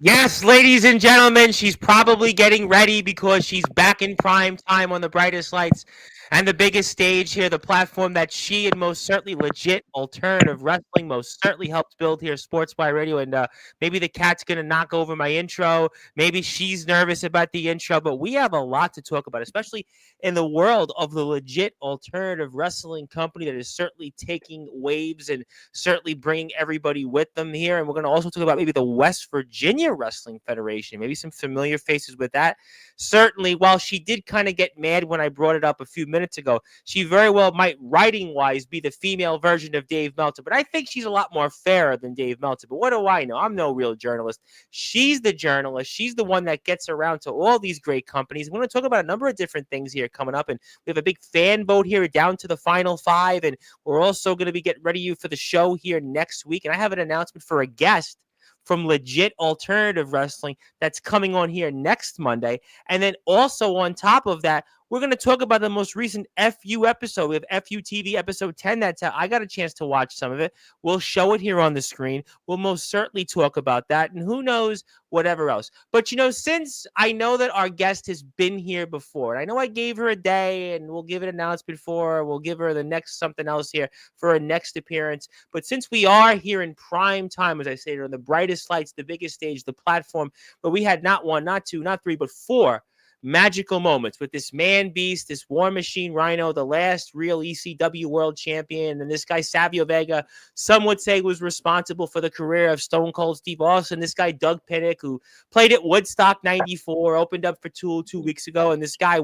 Yes, ladies and gentlemen, she's probably getting ready because she's back in prime time on the brightest lights and the biggest stage here, the platform that she and most certainly legit alternative wrestling most certainly helped build here, Sportswire Radio. And maybe the cat's going to knock over my intro. Maybe she's nervous about the intro, but we have a lot to talk about, especially in the world of the legit alternative wrestling company that is certainly taking waves and certainly bringing everybody with them here. And we're going to also talk about maybe the West Virginia Wrestling Federation, maybe some familiar faces with that. Certainly, while she did kind of get mad when I brought it up a few minutes ago, she very well might, writing wise, be the female version of Dave Meltzer. But I think she's a lot more fairer than Dave Meltzer. But what do I know? I'm no real journalist. She's the journalist. She's the one that gets around to all these great companies. We're going to talk about a number of different things here coming up. And we have a big fan vote here down to the final five. And we're also going to be getting ready for the show here next week. And I have an announcement for a guest from legit alternative wrestling that's coming on here next Monday. And then also on top of that, we're going to talk about the most recent FU episode. We have FU TV episode 10. I got a chance to watch some of it. We'll show it here on the screen. We'll most certainly talk about that. And who knows, whatever else. But, since I know that our guest has been here before, and I know I gave her a day, and we'll give an announcement for her. We'll give her the next something else here for her next appearance. But since we are here in prime time, as I say, on the brightest lights, the biggest stage, the platform, where we had not one, not two, not three, but four magical moments with this man beast, this War Machine Rhino, the last real ECW world champion, and this guy Savio Vega, some would say was responsible for the career of Stone Cold Steve Austin. This guy Doug Pinnick, who played at Woodstock 94, opened up for Tool 2 weeks ago. And this guy,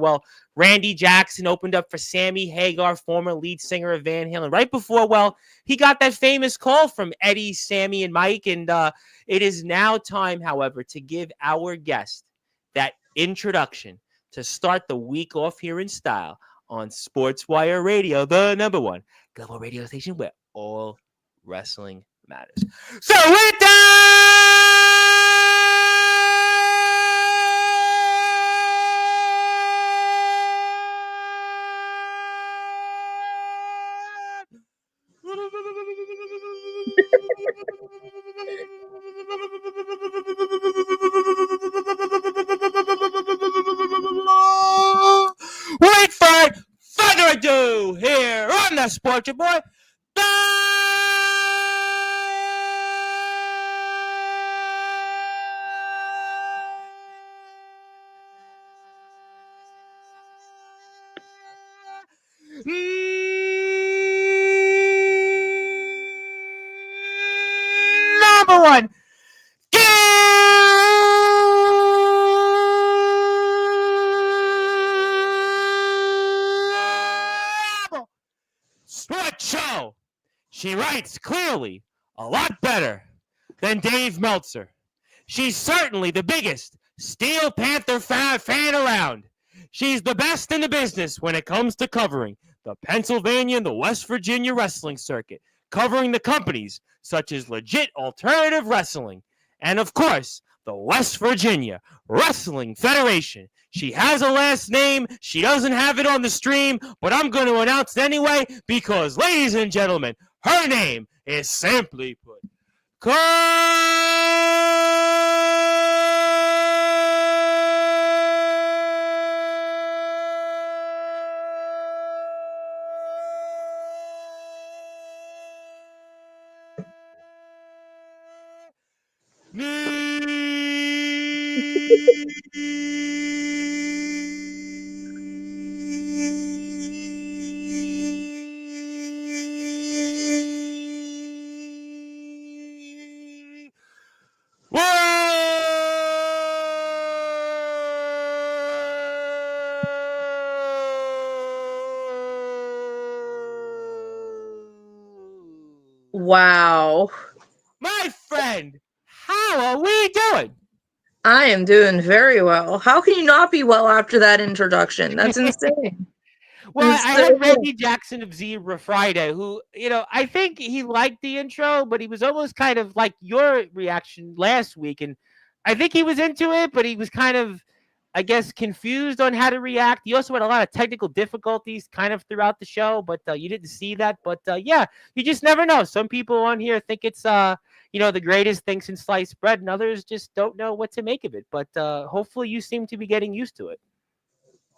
Randy Jackson opened up for Sammy Hagar, former lead singer of Van Halen, right before, he got that famous call from Eddie, Sammy, and Mike. And it is now time, however, to give our guest that introduction to start the week off here in style on Sportswire Radio, the number one global radio station where all wrestling matters. So with without further ado, here on the Sports Boy, number one sports show. She writes clearly a lot better than Dave Meltzer. She's certainly the biggest Steel Panther fan around. She's the best in the business when it comes to covering the Pennsylvania and the West Virginia wrestling circuit, covering the companies such as Legit Alternative Wrestling, and of course, the West Virginia Wrestling Federation. She has a last name. She doesn't have it on the stream, but I'm going to announce it anyway because, ladies and gentlemen, her name is simply put, Wow. my friend, how are we doing? I am doing very well. How can you not be well after that introduction? That's insane. Well, It's I so had good. Randy Jackson of Zebra Friday, who, I think he liked the intro, but he was almost kind of like your reaction last week. And I think he was into it, but he was kind of, I guess, confused on how to react. He also had a lot of technical difficulties kind of throughout the show, but you didn't see that. But yeah, you just never know. Some people on here think it's, the greatest thing since sliced bread, and others just don't know what to make of it. But hopefully, you seem to be getting used to it.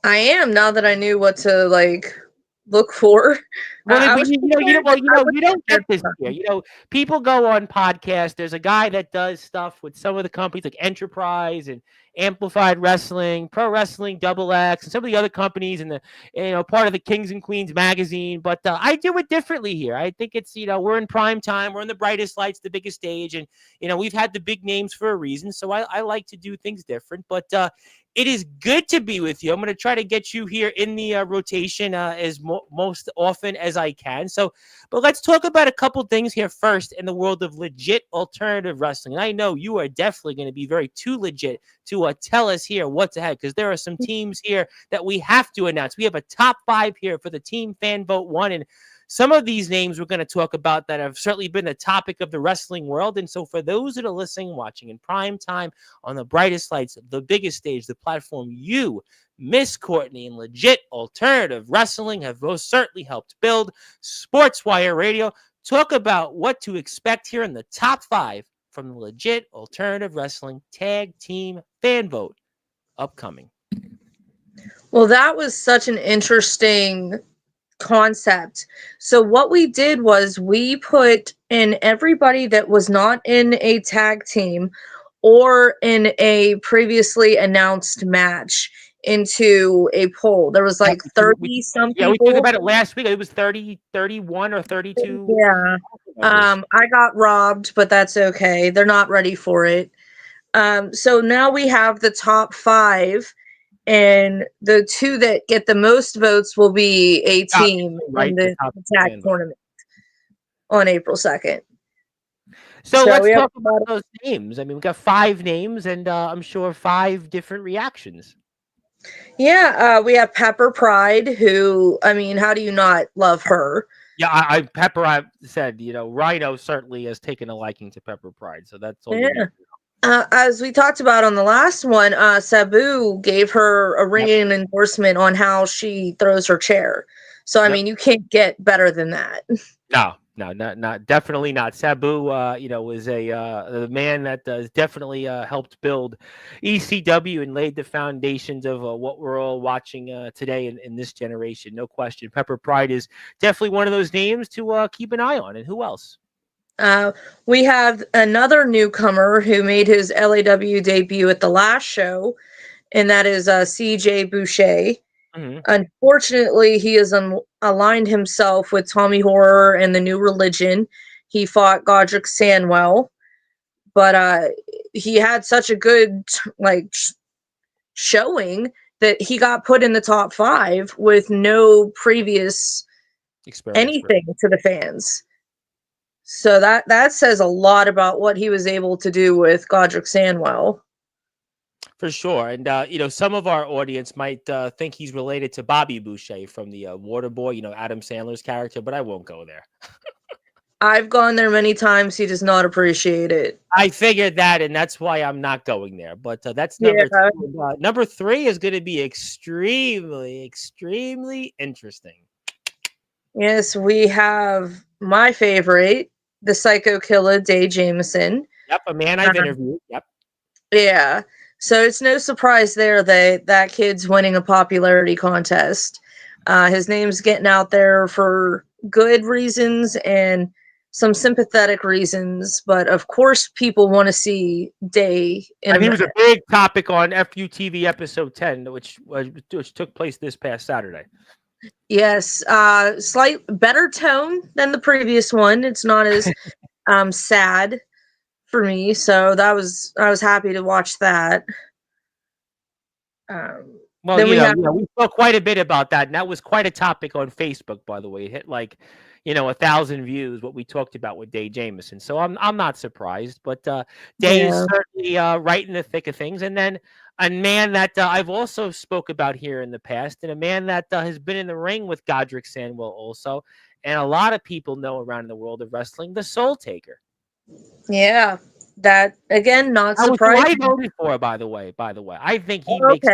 I am, now that I knew what to look for. Well, I but was you know, prepared. well, I was you don't get prepared this for here. People go on podcasts. There's a guy that does stuff with some of the companies like Enterprise and Amplified Wrestling, Pro Wrestling, Double X, and some of the other companies, and the part of the Kings and Queens magazine. But I do it differently here. I think it's we're in prime time, we're in the brightest lights, the biggest stage, and we've had the big names for a reason. So I like to do things different. But it is good to be with you. I'm going to try to get you here in the rotation as most often as I can. So, but let's talk about a couple things here first in the world of legit alternative wrestling. And I know you are definitely going to be very too legit to tell us here what's ahead, because there are some teams here that we have to announce. We have a top 5 here for the Team Fan Vote 1, and some of these names we're going to talk about that have certainly been the topic of the wrestling world. And so for those that are listening, watching in prime time on the brightest lights, the biggest stage, the platform you, Miss Courtney, and legit alternative wrestling have most certainly helped build, Sportswire Radio, talk about what to expect here in the top 5 from the legit alternative wrestling tag team fan vote upcoming. Well, that was such an interesting concept. So what we did was we put in everybody that was not in a tag team or in a previously announced match into a poll. There was like 30 some We talked people. about it last week. It was 30, 31 or 32. Yeah. I got robbed, but that's okay. They're not ready for it. So now we have the top 5, and the 2 that get the most votes will be a team in the tag tournament on April 2nd. So let's talk about those names. I mean, we got 5 names, and I'm sure 5 different reactions. Yeah, we have Pepper Pride, who, I mean, how do you not love her? Yeah, Pepper, I said, Rhino certainly has taken a liking to Pepper Pride, so that's all. Yeah. As we talked about on the last one, Sabu gave her a ringing endorsement on how she throws her chair. So, I mean, you can't get better than that. No, not definitely not. Sabu, was the man that has definitely helped build ECW and laid the foundations of what we're all watching today in this generation. No question. Pepper Pride is definitely one of those names to keep an eye on. And who else? We have another newcomer who made his LAW debut at the last show, and that is CJ Boucher. Mm-hmm. Unfortunately, he has aligned himself with Tommy Horror and the New Religion. He fought Godric Sanwell, but he had such a good showing that he got put in the top 5 with no previous anything to the fans. So that says a lot about what he was able to do with Godric Sanwell. For sure. And, some of our audience might think he's related to Bobby Boucher from the Waterboy, Adam Sandler's character, but I won't go there. I've gone there many times. He does not appreciate it. I figured that, and that's why I'm not going there. But that's number 2. Number 3 is going to be extremely, extremely interesting. Yes, we have my favorite, the Psycho Killer, Dave Jameson. Yep, a man I've interviewed. Yep. Yeah. So it's no surprise there that kid's winning a popularity contest. His name's getting out there for good reasons and some sympathetic reasons, but of course people want to see Day. And he was a big topic on FUTV episode 10, which took place this past Saturday. Yes, slight better tone than the previous one. It's not as sad for me, so I was happy to watch that. Well, we spoke quite a bit about that, and that was quite a topic on Facebook, by the way. It hit 1,000 views, what we talked about with Dave Jameson. So I'm not surprised, but Dave is certainly right in the thick of things. And then a man that I've also spoke about here in the past, and a man that has been in the ring with Godric Sanwell also, and a lot of people know around in the world of wrestling, the Soul Taker. Yeah, that again, not surprising. I voted for, by the way. I think he makes.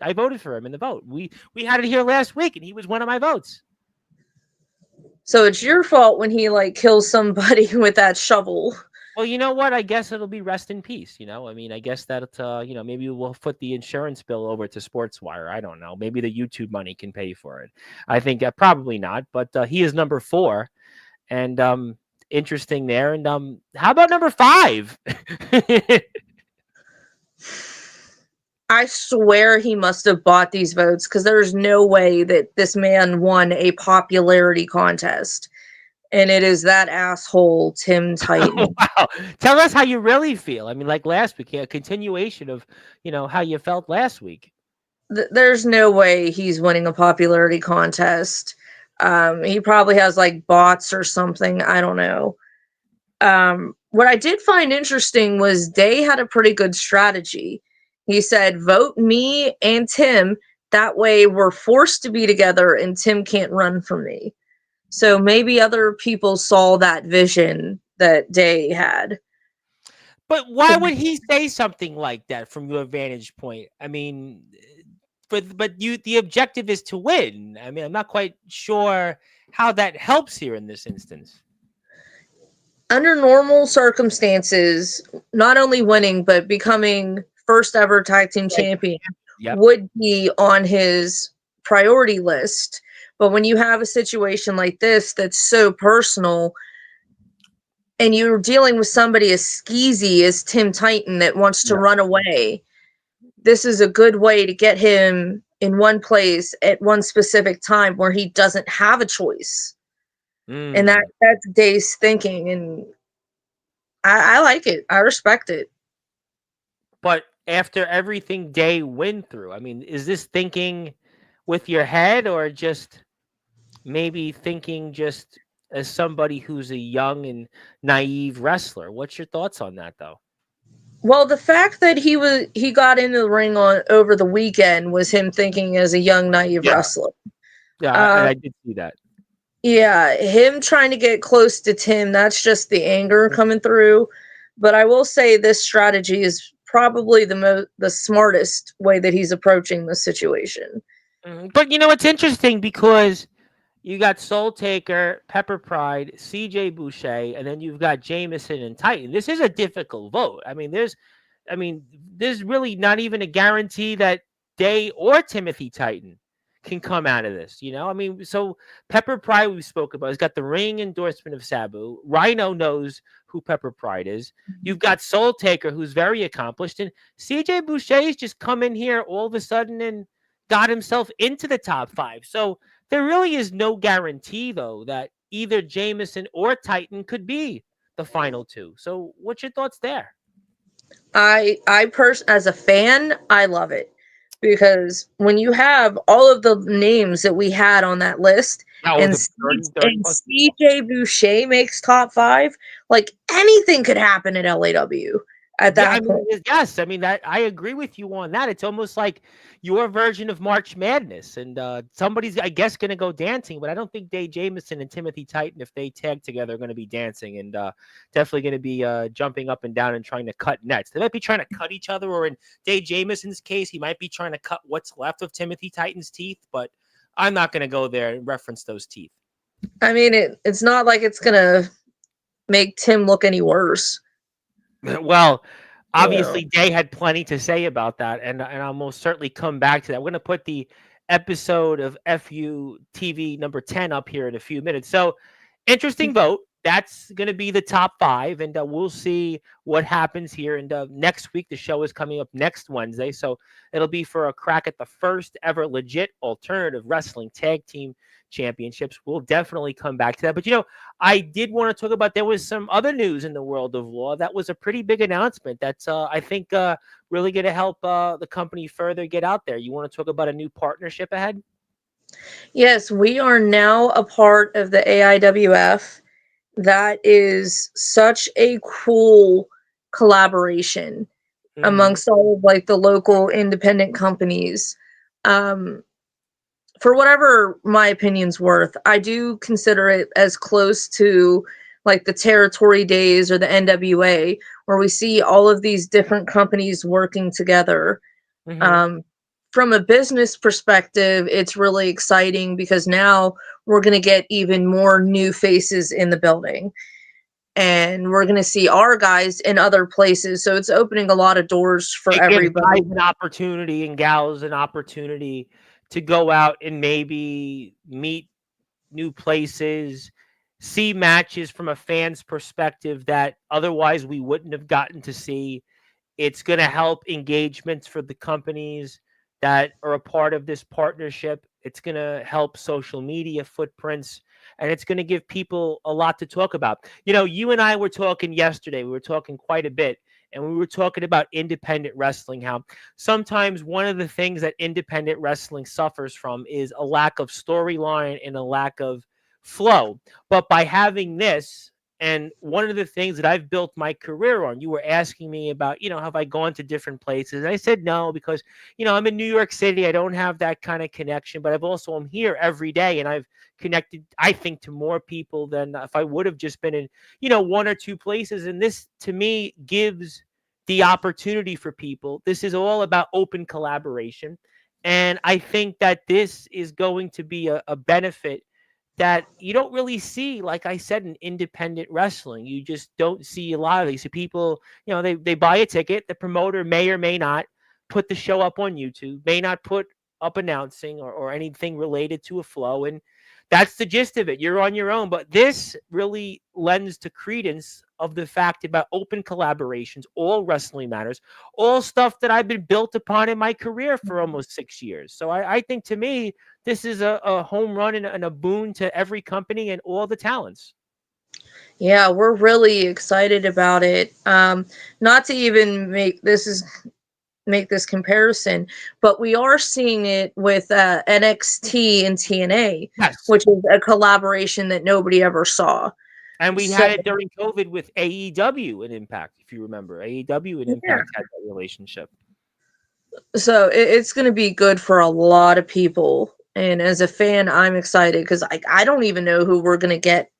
I voted for him in the vote. We had it here last week, and he was one of my votes. So it's your fault when he kills somebody with that shovel. Well, you know what? I guess it'll be rest in peace. I mean, I guess that maybe we'll put the insurance bill over to Sportswire. I don't know. Maybe the YouTube money can pay for it. I think probably not. But he is number 4, and interesting there. And how about number 5? I swear he must have bought these votes because there's no way that this man won a popularity contest. And it is that asshole, Tim Titan. Wow. Tell us how you really feel. I mean, like last week, a continuation of, how you felt last week. There's no way he's winning a popularity contest. He probably has like bots or something. I don't know. What I did find interesting was Day had a pretty good strategy. He said, vote me and Tim. That way we're forced to be together and Tim can't run from me. So maybe other people saw that vision that Day had. But why would he say something like that from your vantage point? I mean, but the objective is to win. I mean, I'm not quite sure how that helps here in this instance. Under normal circumstances, not only winning but becoming first ever tag team champion would be on his priority list. But when you have a situation like this that's so personal and you're dealing with somebody as skeezy as Tim Titan that wants to run away, this is a good way to get him in one place at one specific time where he doesn't have a choice. And that's Day's thinking, and I like it. I respect it. But after everything Day went through, I mean, is this thinking with your head or just maybe thinking just as somebody who's a young and naive wrestler? What's your thoughts on that, though? Well, the fact that he got into the ring over the weekend was him thinking as a young naive wrestler. Yeah, I did see that. Yeah, him trying to get close to Tim, that's just the anger coming through. But I will say this strategy is probably the smartest way that he's approaching the situation. But it's interesting because you got Soul Taker, Pepper Pride, CJ Boucher, and then you've got Jameson and Titan. This is a difficult vote. I mean, there's really not even a guarantee that Day or Timothy Titan can come out of this. I mean, so Pepper Pride we spoke about has got the ring endorsement of Sabu. Rhino knows who Pepper Pride is. You've got Soul Taker, who's very accomplished, and CJ Boucher's just come in here all of a sudden and got himself into the top 5. So there really is no guarantee, though, that either Jameson or Titan could be the final 2. So what's your thoughts there? As a fan, I love it. Because when you have all of the names that we had on that list, and CJ Boucher makes top 5, like anything could happen at LAW at that point. Yes, I mean that I agree with you on that. It's almost like your version of March Madness, and somebody's, I guess, going to go dancing, but I don't think Day Jameson and Timothy Titan, if they tag together, are going to be dancing, and definitely going to be jumping up and down and trying to cut nets. They might be trying to cut each other, or in Day Jameson's case, he might be trying to cut what's left of Timothy Titan's teeth, but I'm not going to go there and reference those teeth. I mean, it's not like it's going to make Tim look any worse. Well, obviously, Day had plenty to say about that, and I'll most certainly come back to that. We're going to put the episode of FU TV number 10 up here in a few minutes. So, interesting vote. That's going to be the top 5, and we'll see what happens here. And next week, the show is coming up next Wednesday, so it'll be for a crack at the first ever legit alternative wrestling tag team championships. We'll definitely come back to that. But, I did want to talk about, there was some other news in the world of law. That was a pretty big announcement that's, I think, really going to help the company further get out there. You want to talk about a new partnership ahead? Yes, we are now a part of the AIWF. That is such a cool collaboration amongst all of like the local independent companies. For whatever my opinion's worth, I do consider it as close to like the territory days or the NWA, where we see all of these different companies working together. From a business perspective, it's really exciting because now we're going to get even more new faces in the building. and we're going to see our guys in other places. So it's opening a lot of doors for It gives everybody. guys an opportunity and gals an opportunity to go out and maybe meet new places, see matches from a fan's perspective that otherwise we wouldn't have gotten to see. It's going to help engagements for the companies that are a part of this partnership. It's going to help social media footprints, and it's going to give people a lot to talk about. You know, you and I were talking yesterday. We were talking quite a bit, and we were talking about independent wrestling, how sometimes one of the things that independent wrestling suffers from is a lack of storyline and a lack of flow. But by having this, and one of the things that I've built my career on, you were asking me about, have I gone to different places? And I said no, because, I'm in New York City. I don't have that kind of connection, but I'm here every day, and I've connected, I think, to more people than if I would have just been in, one or two places. And this, to me, gives the opportunity for people. This is all about open collaboration. And I think that this is going to be a benefit that you don't really see, like I said, in independent wrestling. You just don't see a lot of these. So people, they buy a ticket. The promoter may or may not put the show up on YouTube, may not put up announcing or anything related to a flow. And that's the gist of it. You're on your own. But this really lends to credence of the fact about open collaborations, all wrestling matters, all stuff that I've been built upon in my career for almost 6 years. So I think, to me, this is a home run and a boon to every company and all the talents. Yeah, we're really excited about it. Not to even make this comparison, but we are seeing it with NXT and TNA, Yes. which is a collaboration that nobody ever saw. And we So had it during COVID with AEW and Impact, if you remember. AEW and yeah, Impact had that relationship. so it's going to be good for a lot of people. And as a fan, I'm excited because I don't even know who we're going to get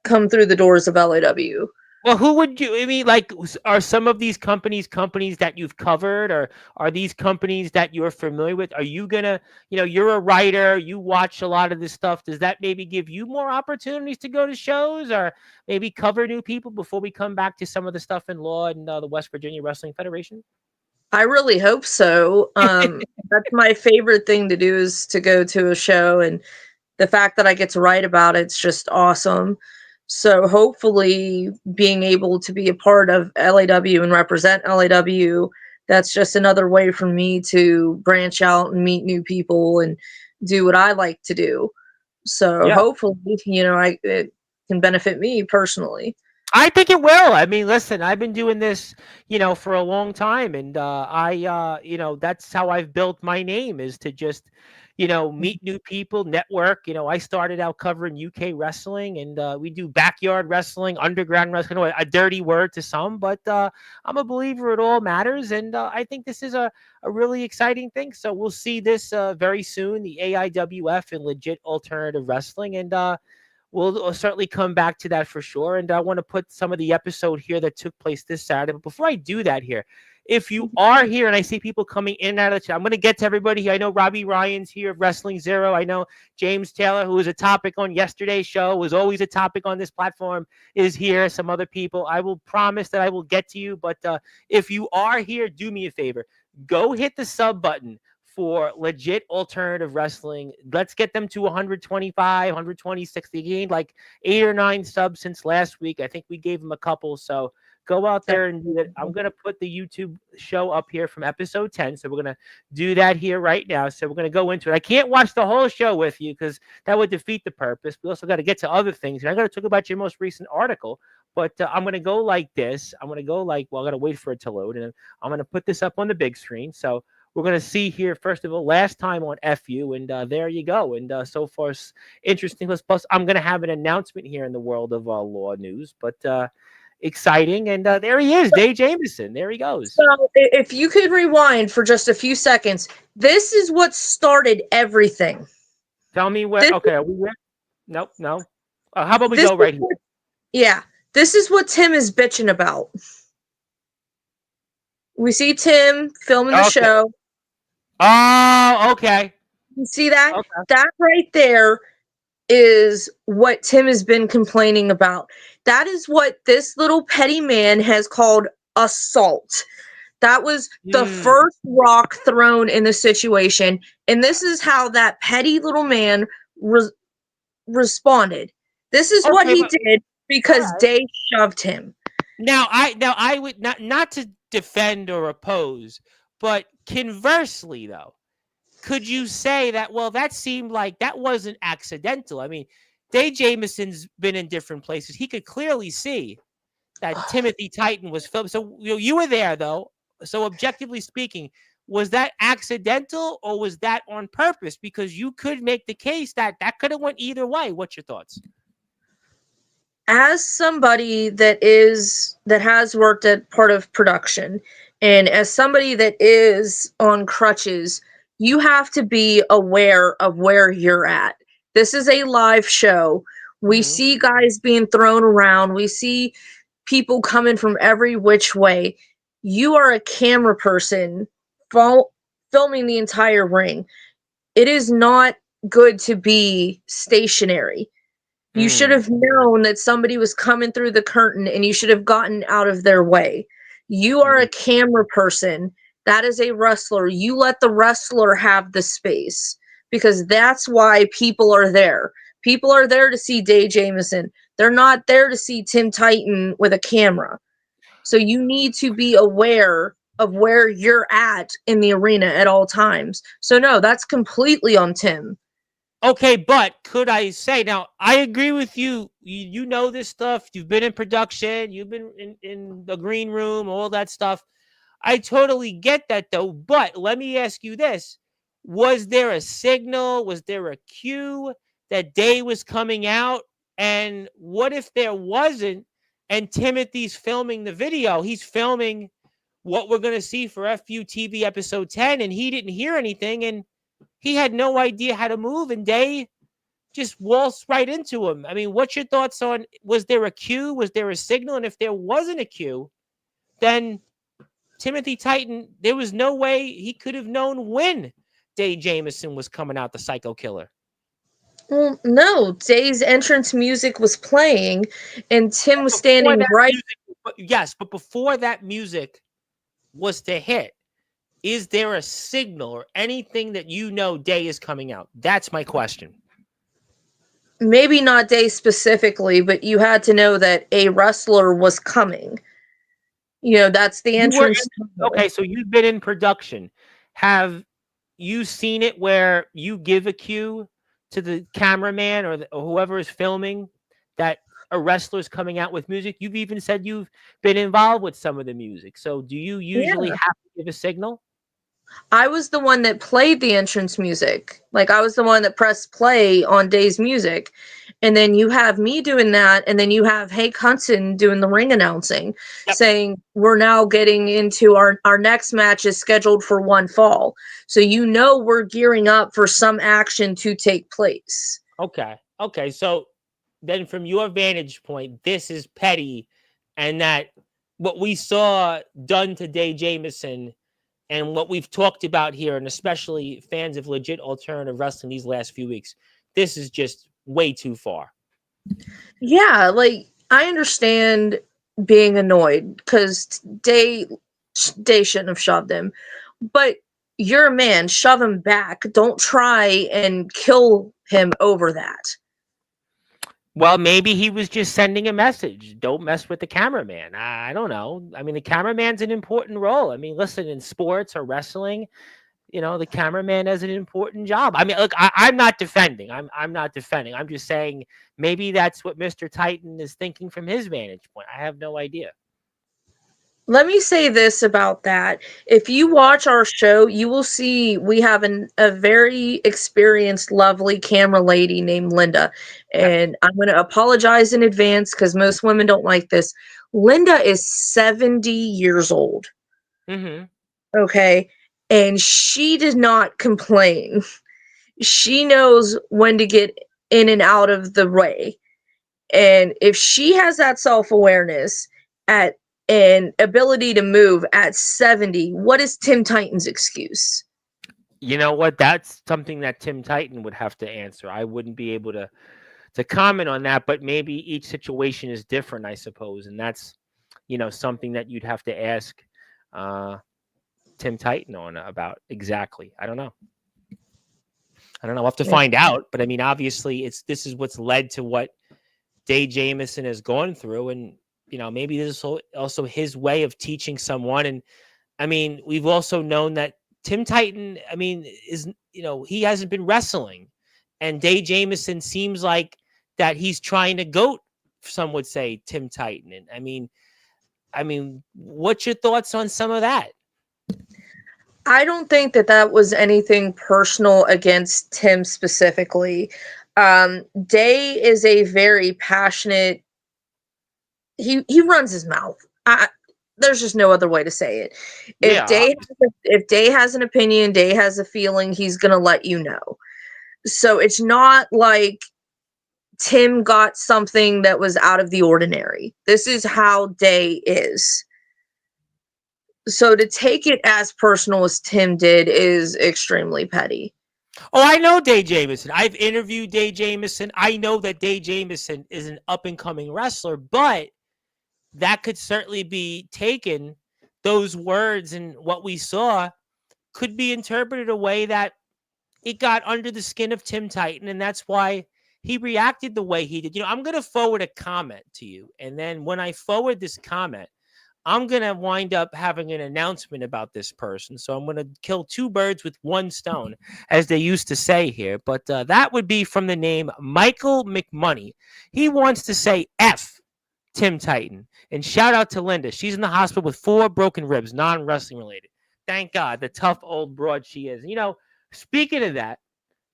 come through the doors of LAW. Well, who would you? I mean, like, are some of these companies that you've covered, or are these companies that you're familiar with? Are you gonna, you're a writer, you watch a lot of this stuff. Does that maybe give you more opportunities to go to shows, or maybe cover new people before we come back to some of the stuff in law and the West Virginia Wrestling Federation? I really hope so. That's my favorite thing to do, is to go to a show, and the fact that I get to write about it's just awesome. So hopefully being able to be a part of LAW and represent LAW, that's just another way for me to branch out and meet new people and do what I like to do. So Yeah. hopefully, it can benefit me personally. I think it will. I mean, listen, I've been doing this, for a long time, and that's how I've built my name, is to just, meet new people, network. I started out covering UK wrestling, and we do backyard wrestling, underground wrestling. A dirty word to some, but I'm a believer it all matters, and I think this is a really exciting thing. So we'll see this very soon, the AIWF and Legit Alternative Wrestling, and we'll certainly come back to that for sure. And I want to put some of the episode here that took place this Saturday. But before I do that here, if you are here and I see people coming in and out of the chat, I'm going to get to everybody here. I know Robbie Ryan's here of Wrestling Zero. I know James Taylor, who was a topic on yesterday's show, was always a topic on this platform, is here. Some other people. I will promise that I will get to you. But if you are here, do me a favor. Go hit the sub button for Legit Alternative Wrestling. Let's get them to 125, 126. They gained like 8 or 9 subs since last week. I think we gave them a couple. So go out there and do it. I'm going to put the YouTube show up here from episode 10. So we're going to do that here right now. So we're going to go into it. I can't watch the whole show with you because that would defeat the purpose. We also got to get to other things. And I'm going to talk about your most recent article. But I'm going to go like this. I'm going to go like, well, I'm going to wait for it to load. And I'm going to put this up on the big screen. So we're going to see here, first of all, last time on FU, and there you go. And so far, interesting. Plus, I'm going to have an announcement here in the world of law news, but exciting. And there he is, Dave Jameson. There he goes. So if you could rewind for just a few seconds, this is what started everything. Tell me where. Okay, are we where? Nope, no. How about we go right here? Yeah, this is what Tim is bitching about. We see Tim filming the show. Oh, okay. You see that? Okay. That right there is what Tim has been complaining about. That is what this little petty man has called assault. That was the first rock thrown in the situation, and this is how that petty little man responded. This is what he did because Day shoved him. Now I would not to defend or oppose, but conversely though, could you say that, well, that seemed like that wasn't accidental? I mean, Day Jameson's been in different places. He could clearly see that Timothy Titan was filmed. So you were there though. So objectively speaking, was that accidental or was that on purpose? Because you could make the case that that could have went either way. What's your thoughts? As somebody that has worked at part of production, and as somebody that is on crutches, you have to be aware of where you're at. This is a live show. We see guys being thrown around. We see people coming from every which way. You are a camera person filming the entire ring. It is not good to be stationary. You should have known that somebody was coming through the curtain and you should have gotten out of their way. You are a camera person. That is a wrestler. You let the wrestler have the space because that's why people are there. People are there to see Day Jameson. They're not there to see Tim Titan with a camera. So you need to be aware of where you're at in the arena at all times. So no, that's completely on Tim. Okay, but could I say, now, I agree with you. You know this stuff. You've been in production. You've been in the green room, all that stuff. I totally get that, though. But let me ask you this. Was there a signal? Was there a cue that Day was coming out? And what if there wasn't and Timothy's filming the video? He's filming what we're going to see for FU TV episode 10, and he didn't hear anything, and he had no idea how to move, and Day just waltzed right into him. I mean, what's your thoughts on, was there a cue? Was there a signal? And if there wasn't a cue, then Timothy Titan, there was no way he could have known when Day Jameson was coming out, the Psycho Killer. Well, no. Day's entrance music was playing, and Tim was standing right. Yes, but before that music was to hit, is there a signal or anything that you know Day is coming out? That's my question. Maybe not Day specifically, but you had to know that a wrestler was coming. You know, that's the entrance. Okay, so you've been in production. Have you seen it where you give a cue to the cameraman or whoever is filming that a wrestler's coming out with music? You've even said you've been involved with some of the music. So do you usually have to give a signal? I was the one that played the entrance music. Like, I was the one that pressed play on Day's music. And then you have me doing that. And then you have Hank Hudson doing the ring announcing, saying we're now getting into our next match is scheduled for one fall. So you know we're gearing up for some action to take place. Okay. So then from your vantage point, this is petty, and that what we saw done to Day Jameson and what we've talked about here, and especially fans of legit alternative wrestling these last few weeks, this is just way too far. Yeah, like, I understand being annoyed because Day shouldn't have shoved him. But you're a man, shove him back. Don't try and kill him over that. Well, maybe he was just sending a message. Don't mess with the cameraman. I don't know. I mean, the cameraman's an important role. I mean, listen, in sports or wrestling, you know, the cameraman has an important job. I mean, look, I'm not defending. I'm not defending. I'm just saying maybe that's what Mr. Titan is thinking from his vantage point. I have no idea. Let me say this about that. If you watch our show, you will see we have a very experienced, lovely camera lady named Linda. And I'm going to apologize in advance because most women don't like this. Linda is 70 years old. Mm-hmm. Okay. And she did not complain. She knows when to get in and out of the way. And if she has that self-awareness and ability to move at 70, what is Tim Titan's excuse? You know what? That's something that Tim Titan would have to answer. I wouldn't be able to comment on that, but maybe each situation is different, I suppose, and that's something that you'd have to ask Tim Titan on about exactly. I don't know. We'll have to find out, but I mean, obviously, this is what's led to what Day Jamison has gone through, and maybe this is also his way of teaching someone. And I mean, we've also known that Tim Titan, I mean, he hasn't been wrestling, and Day Jamison seems like that he's trying to goat, some would say, Tim Titan. And I mean, what's your thoughts on some of that? I don't think that was anything personal against Tim specifically. Day is a very passionate. He runs his mouth. There's just no other way to say it. If Day has an opinion, Day has a feeling, he's gonna let you know. So it's not like Tim got something that was out of the ordinary. This is how Day is. So to take it as personal as Tim did is extremely petty. Oh, I know Day Jamison. I've interviewed Day Jamison. I know that Day Jamison is an up-and-coming wrestler, but that could certainly be taken, those words and what we saw could be interpreted a way that it got under the skin of Tim Titan, and that's why he reacted the way he did. I'm going to forward a comment to you, and then when I forward this comment, I'm going to wind up having an announcement about this person. So I'm going to kill two birds with one stone, as they used to say here. But that would be from the name Michael McMoney. He wants to say F Tim Titan. And shout out to Linda. She's in the hospital with 4 broken ribs, non-wrestling related. Thank God, the tough old broad she is. Speaking of that,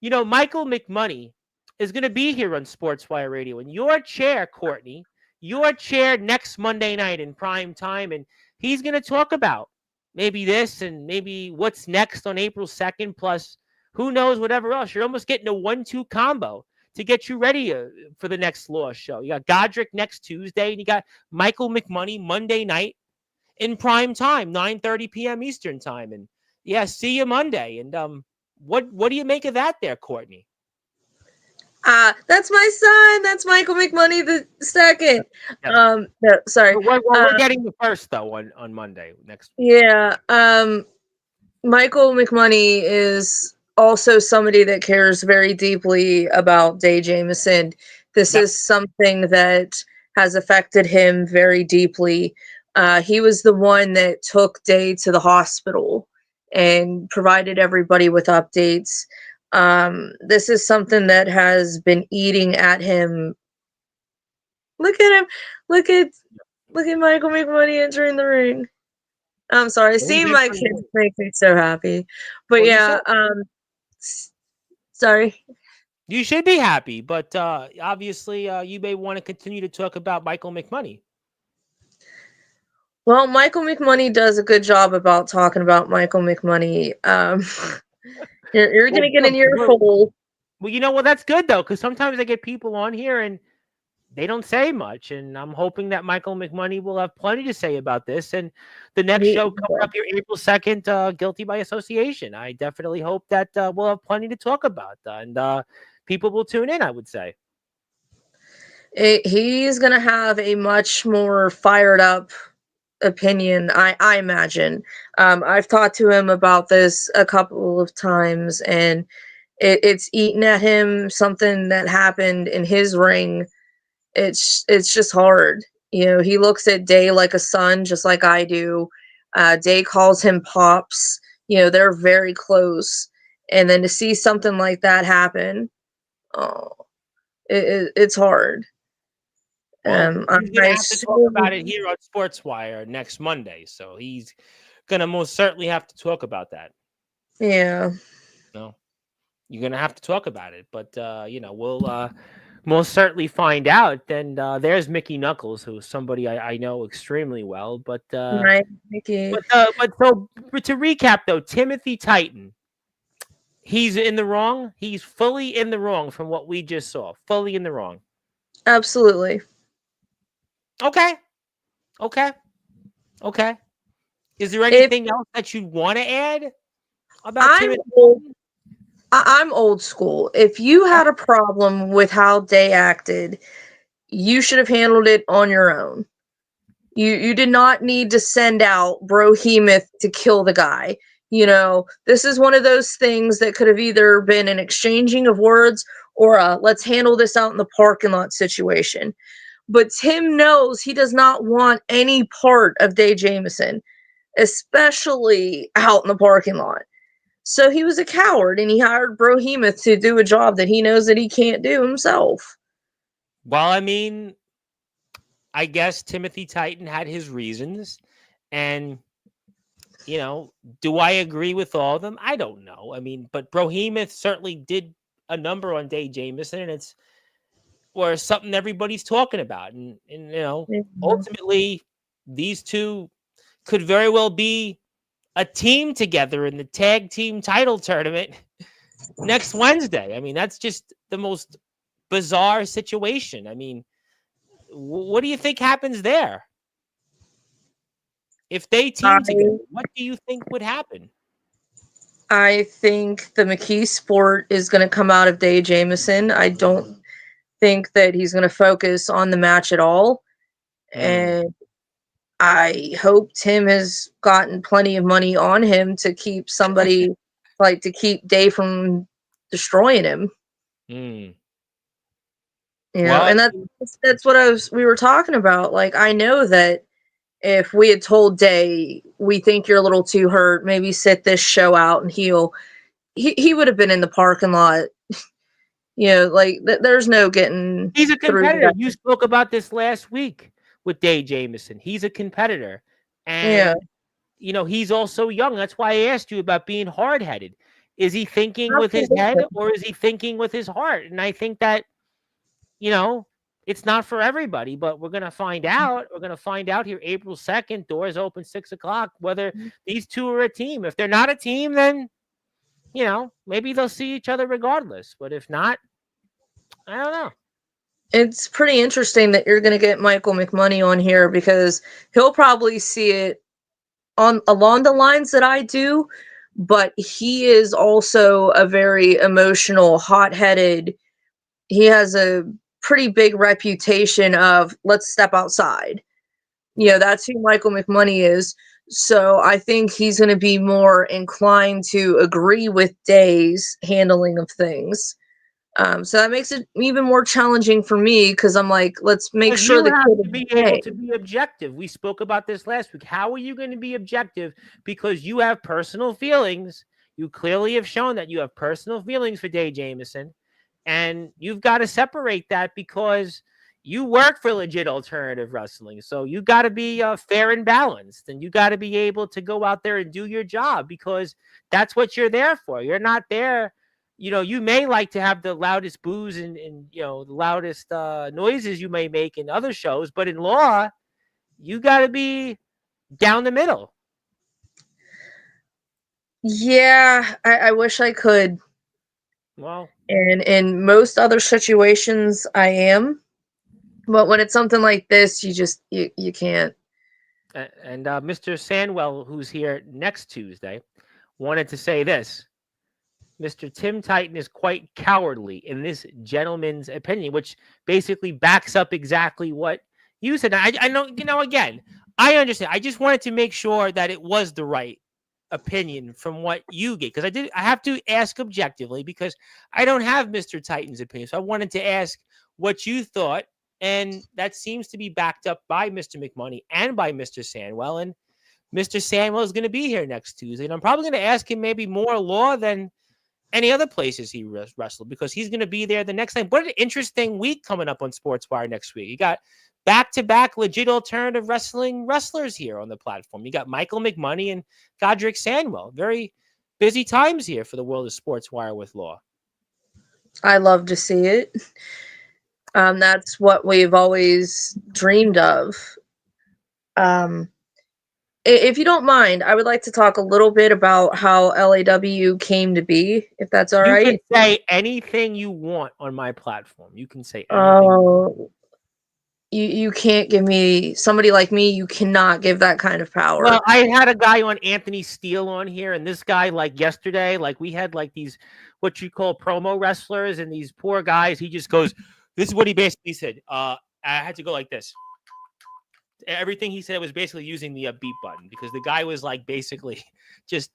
Michael McMoney is going to be here on Sportswire Radio. And your chair, Courtney, your chair next Monday night in prime time, and he's going to talk about maybe this and maybe what's next on April 2nd, plus who knows whatever else. You're almost getting a 1-2 combo to get you ready for the next Law show. You got Godric next Tuesday, and you got Michael McMoney Monday night in prime time, 9:30 p.m. Eastern time. And yeah, see you Monday. And what do you make of that there, Courtney? That's my son. That's Michael McMoney the second. Yeah. No, sorry. We're getting the first though on Monday next week. Yeah. Michael McMoney is also somebody that cares very deeply about Day Jamison. This is something that has affected him very deeply. He was the one that took Day to the hospital and provided everybody with updates. This is something that has been eating at him. Look at him. Look at Michael McMoney entering the ring. I'm sorry. Seeing my kids makes me so happy. But yeah, sorry. You should be happy, but obviously you may want to continue to talk about Michael McMoney. Well, Michael McMoney does a good job about talking about Michael McMoney. You're going to get an earful. Well, that's good, though, because sometimes I get people on here and they don't say much. And I'm hoping that Michael McMoney will have plenty to say about this. And the next show coming up here, April 2nd, Guilty by Association. I definitely hope that we'll have plenty to talk about. And people will tune in, I would say. He's going to have a much more fired up opinion, I imagine. I've talked to him about this a couple of times, and it's eaten at him. Something that happened in his ring. It's just hard. He looks at Day like a son, just like I do. Day calls him Pops. They're very close. And then to see something like that happen, it's hard. Well, he's going to have to talk about it here on Sportswire next Monday, so he's going to most certainly have to talk about that. Yeah. No, you're going to have to talk about it, but we'll most certainly find out. Then there's Mickey Knuckles, who's somebody I know extremely well. But right, Mickey. But to recap though, Timothy Titan, he's in the wrong. He's fully in the wrong from what we just saw. Fully in the wrong. Absolutely. Okay. Is there anything else that you want to add about Timothy? I'm old school. If you had a problem with how Day acted, you should have handled it on your own. You did not need to send out Brohemoth to kill the guy. This is one of those things that could have either been an exchanging of words or a let's handle this out in the parking lot situation. But Tim knows he does not want any part of Day Jameson, especially out in the parking lot. So he was a coward and he hired Brohemoth to do a job that he knows that he can't do himself. Well, I mean, I guess Timothy Titan had his reasons, and do I agree with all of them? I don't know. I mean, but Brohemoth certainly did a number on Day Jameson, and it's something everybody's talking about, and ultimately these two could very well be a team together in the tag team title tournament next Wednesday. I mean, that's just the most bizarre situation. I mean, what do you think happens there? If they team together, what do you think would happen? I think the McKee Sport is going to come out of Day Jameson. I don't think that he's going to focus on the match at all. And I hope Tim has gotten plenty of money on him to keep somebody to keep Day from destroying him. And that's what we were talking about. Like, I know that if we had told Day, we think you're a little too hurt, maybe sit this show out and heal, he would have been in the parking lot. There's no getting. He's a competitor. You spoke about this last week with Day Jameson. He's a competitor. And, he's also young. That's why I asked you about being hard-headed. Is he thinking with his head or is he thinking with his heart? And I think that, it's not for everybody, but we're going to find out. We're going to find out here April 2nd, doors open 6:00, whether these two are a team. If they're not a team, then, maybe they'll see each other regardless. But if not, I don't know. It's pretty interesting that you're going to get Michael McMoney on here because he'll probably see it along the lines that I do, but he is also a very emotional, hot-headed. He has a pretty big reputation of let's step outside. That's who Michael McMoney is. So I think he's going to be more inclined to agree with Day's handling of things. So that makes it even more challenging for me because I'm like, let's make sure you have to be able to be objective. We spoke about this last week. How are you going to be objective? Because you have personal feelings. You clearly have shown that you have personal feelings for Day Jameson, and you've got to separate that because you work for legit alternative wrestling. So you got to be fair and balanced, and you got to be able to go out there and do your job because that's what you're there for. You're not there. You may like to have the loudest boos and the loudest noises you may make in other shows, but in Law, you got to be down the middle. Yeah, I wish I could. Well, and in most other situations, I am, but when it's something like this, you can't. And Mr. Sandwell, who's here next Tuesday, wanted to say this. Mr. Tim Titan is quite cowardly in this gentleman's opinion, which basically backs up exactly what you said. I know, again, I understand. I just wanted to make sure that it was the right opinion from what you get. Because I have to ask objectively because I don't have Mr. Titan's opinion. So I wanted to ask what you thought. And that seems to be backed up by Mr. McMoney and by Mr. Sandwell. And Mr. Sandwell is going to be here next Tuesday. And I'm probably going to ask him maybe more Law than any other places he wrestled because he's going to be there the next time. What an interesting week coming up on Sportswire next week. You got back-to-back legit alternative wrestling wrestlers here on the platform. You got Michael McMoney and Godric Sandwell. Very busy times here for the world of Sportswire with Law. I love to see it. That's what we've always dreamed of. If you don't mind, I would like to talk a little bit about how LAW came to be, if that's all right. You can say anything you want on my platform. You can say anything. you can't give me somebody like me. You cannot give that kind of Well, power. I had a guy on Anthony Steele on here, and this guy, like yesterday, like we had like these what you call promo wrestlers, and these poor guys. He just goes, "This is what he basically said." I had to go like this. Everything he said was basically using the beat button because the guy was like basically just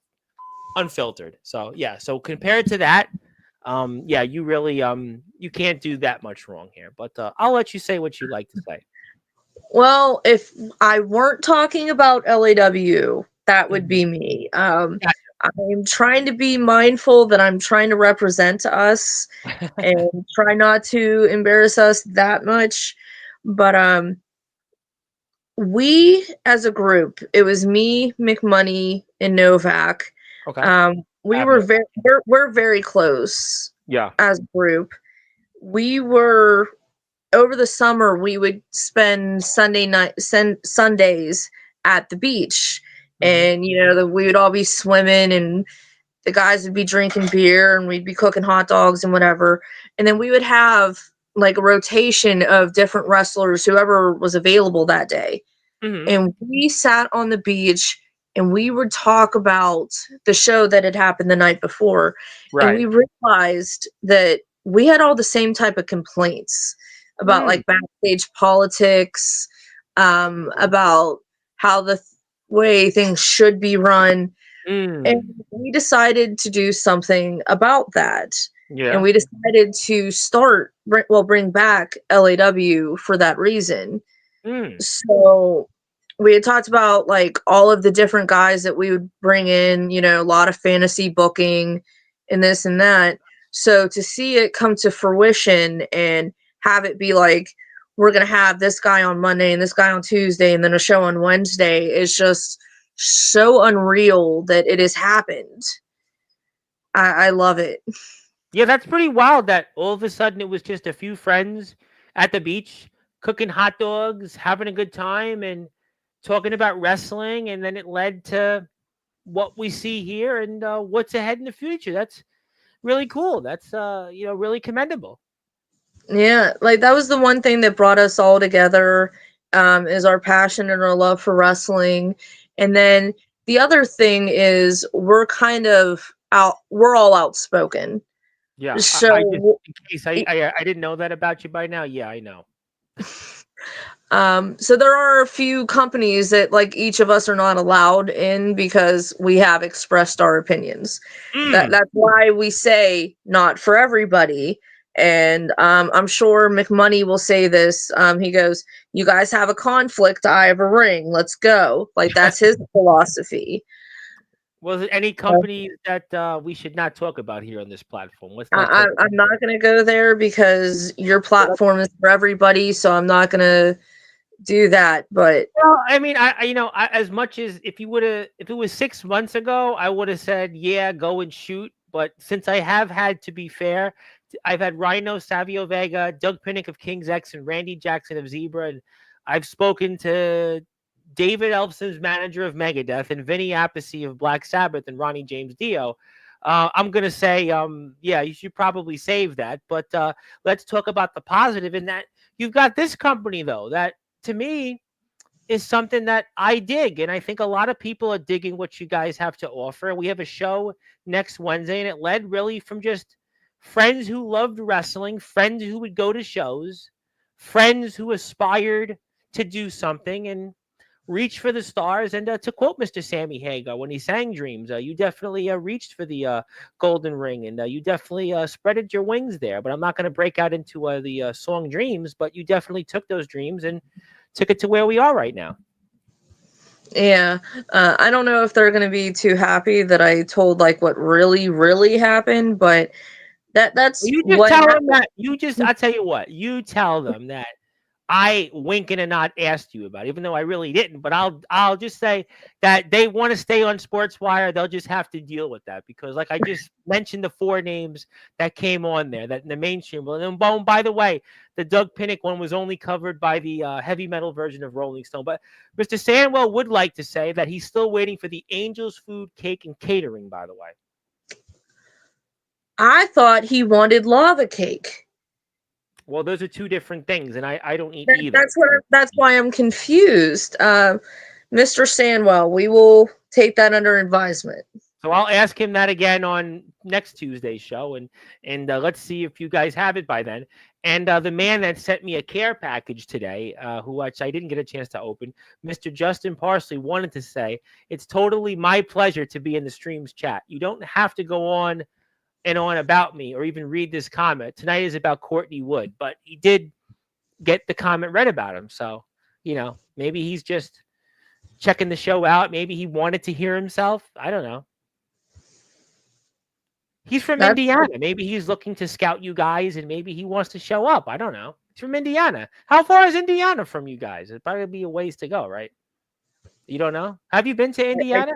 unfiltered. So yeah, so compared to that, yeah, you really you can't do that much wrong here. But I'll let you say what you like to say. Well, if I weren't talking about LAW, that would Mhm. be me. I'm trying to be mindful that I'm trying to represent us and try not to embarrass us that much. But we as a group, it was me, McMoney, and Novak. Okay, I We have were no. we're very close Yeah. as a group. We were over the summer we would spend Sundays at the beach, Hmm. and we would all be swimming, and the guys would be drinking beer, and we'd be cooking hot dogs and whatever, and then we would have like a rotation of different wrestlers, whoever was available that day, Hmm. and we sat on the beach and we would talk about the show that had happened the night before, and Right. we realized that we had all the same type of complaints about Mm, like backstage politics, about how way things should be run, and mm. we decided to do something about that, and Yeah. we decided to bring back LAW for that reason. Mm. So we had talked about like all of the different guys that we would bring in, a lot of fantasy booking and this and that. So to see it come to fruition and have it be like, we're going to have this guy on Monday and this guy on Tuesday and then a show on Wednesday is just so unreal that it has happened. I love it. Yeah, that's pretty wild that all of a sudden it was just a few friends at the beach cooking hot dogs, having a good time, and talking about wrestling. And then it led to what we see here and what's ahead in the future. That's really cool. That's, really commendable. Yeah, like that was the one thing that brought us all together, is our passion and our love for wrestling. And then the other thing is we're all outspoken. Yeah. I just, So in case I didn't know that about you by now. Yeah, I know. so there are a few companies that like each of us are not allowed in because we have expressed our opinions. Mm. That's why we say not for everybody. And I'm sure McMoney will say this. He goes, "You guys have a conflict. I have a ring. Let's go." Like that's his philosophy. Was it any companies that we should not talk about here on this platform? Let's not talk I'm not gonna go there because your platform is for everybody. So I'm not gonna do that. But Well, I mean, as much as if you would have, if it was 6 months ago, I would have said, yeah, go and shoot. But since I have had to be fair, I've had Rhino, Savio Vega, Doug Pinnick of King's X, and Randy Jackson of Zebra, and I've spoken to David Elfson's manager of Megadeth, and Vinny Appice of Black Sabbath, and Ronnie James Dio. I'm gonna say, yeah, you should probably save that. But let's talk about the positive in that you've got this company though that to me is something that I dig. And I think a lot of people are digging what you guys have to offer. We have a show next Wednesday, and it led really from just friends who loved wrestling, friends who would go to shows, friends who aspired to do something and reach for the stars. And to quote Mr. Sammy Hagar when he sang Dreams, you definitely reached for the golden ring, and you definitely spreaded your wings there. But I'm not going to break out into the song Dreams, but you definitely took those dreams and took it to where we are right now. yeah, I don't know if they're gonna be too happy that I told like what really, really happened, but that's You just what tell them happened. that I'll tell you what, you tell them that I winking and not asked you about it, even though I really didn't. But I'll just say that they want to stay on Sportswire. They'll just have to deal with that because, like I just mentioned, the four names that came on there that in the mainstream. And then, by the way, the Doug Pinnick one was only covered by the heavy metal version of Rolling Stone. But Mr. Sandwell would like to say that he's still waiting for the Angels Food, Cake, and Catering. By the way. I thought he wanted lava cake. Well, those are two different things, and I don't eat either. That's why I'm confused. Mr. Sandwell, we will take that under advisement. So I'll ask him that again on next Tuesday's show, and let's see if you guys have it by then. And the man that sent me a care package today, which I didn't get a chance to open, Mr. Justin Parsley, wanted to say it's totally my pleasure to be in the stream's chat. You don't have to go on and on about me or even read this comment. Tonight is about Courtney Wood, but he did get the comment read about him. So, maybe he's just checking the show out. Maybe he wanted to hear himself. I don't know. He's from Indiana. Maybe he's looking to scout you guys and maybe he wants to show up. I don't know. He's from Indiana. How far is Indiana from you guys? It'd probably be a ways to go, right? You don't know? Have you been to Indiana?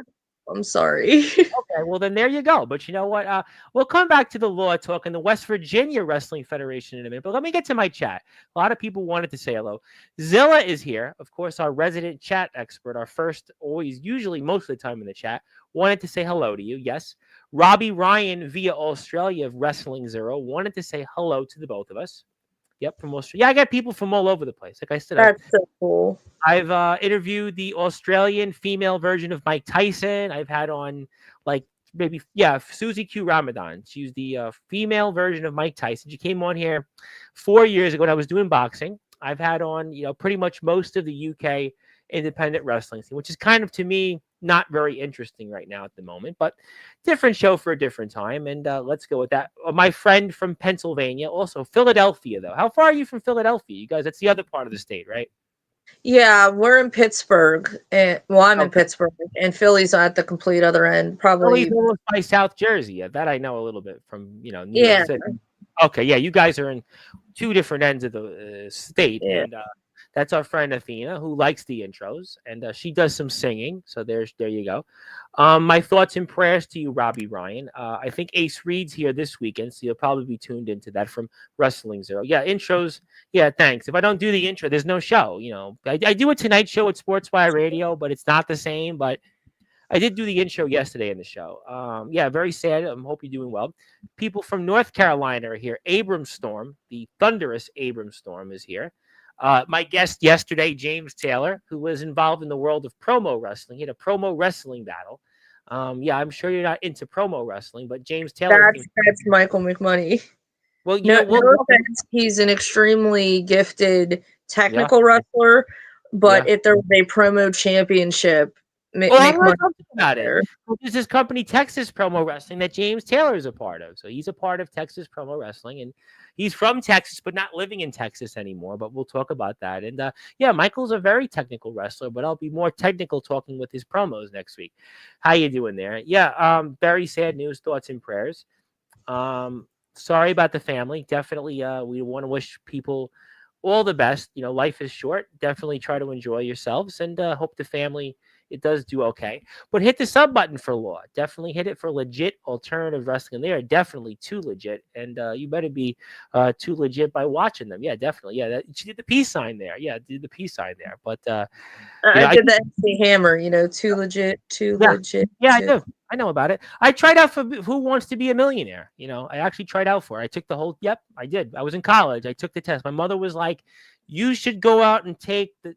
I'm sorry. Okay, well then there you go. But you know what? We'll come back to the law talk in the West Virginia Wrestling Federation in a minute. But let me get to my chat. A lot of people wanted to say hello. Zilla is here, of course, our resident chat expert, our first, always, usually most of the time in the chat. Wanted to say hello to you. Yes. Robbie Ryan via Australia of Wrestling Zero wanted to say hello to the both of us. Yep, from Australia. Yeah, I got people from all over the place. Like I said, that's so cool. I've interviewed the Australian female version of Mike Tyson. I've had on Susie Q Ramadan. She's the female version of Mike Tyson. She came on here 4 years ago when I was doing boxing. I've had on pretty much most of the UK independent wrestling scene, which is kind of, to me, not very interesting right now at the moment, but different show for a different time. And let's go with that. My friend from Pennsylvania, also Philadelphia, though. How far are you from Philadelphia? You guys, that's the other part of the state, right? Yeah, we're in Pittsburgh. I'm in Pittsburgh, and Philly's at the complete other end. Probably almost by South Jersey. Yeah, that I know a little bit from, New York City. Okay, yeah, you guys are in two different ends of the state. Yeah. And that's our friend Athena, who likes the intros, and she does some singing. So there you go. My thoughts and prayers to you, Robbie Ryan. I think Ace Reed's here this weekend, so you'll probably be tuned into that from Wrestling Zero. Yeah, intros. Yeah, thanks. If I don't do the intro, there's no show. I do a Tonight Show at Sportswire Radio, but it's not the same. But I did do the intro yesterday in the show. Yeah, very sad. I hope you're doing well. People from North Carolina are here. Abram Storm, the thunderous Abram Storm, is here. My guest yesterday, James Taylor, who was involved in the world of promo wrestling. He had a promo wrestling battle. Yeah, I'm sure you're not into promo wrestling, but James Taylor. That's Michael McMoney. Well, no offense, he's an extremely gifted technical wrestler, but if there was a promo championship, I'm talking about it. There's this company, Texas Promo Wrestling, that James Taylor is a part of. So he's a part of Texas Promo Wrestling, and he's from Texas, but not living in Texas anymore. But we'll talk about that. And yeah, Michael's a very technical wrestler, but I'll be more technical talking with his promos next week. How you doing there? Yeah, very sad news, thoughts and prayers. Sorry about the family. Definitely, we want to wish people all the best. Life is short. Definitely try to enjoy yourselves, and hope the family, it does do okay. But hit the sub button for Law. Definitely hit it for legit alternative wrestling. They are definitely too legit, and you better be too legit by watching them. Yeah, definitely. Yeah, she did the peace sign there. Yeah, did the peace sign there. But I did the MC Hammer. Too legit, legit. Yeah, I do. I know about it. I tried out for Who Wants to Be a Millionaire. I actually tried out for it. I took the whole. Yep, I did. I was in college. I took the test. My mother was like, you should go out and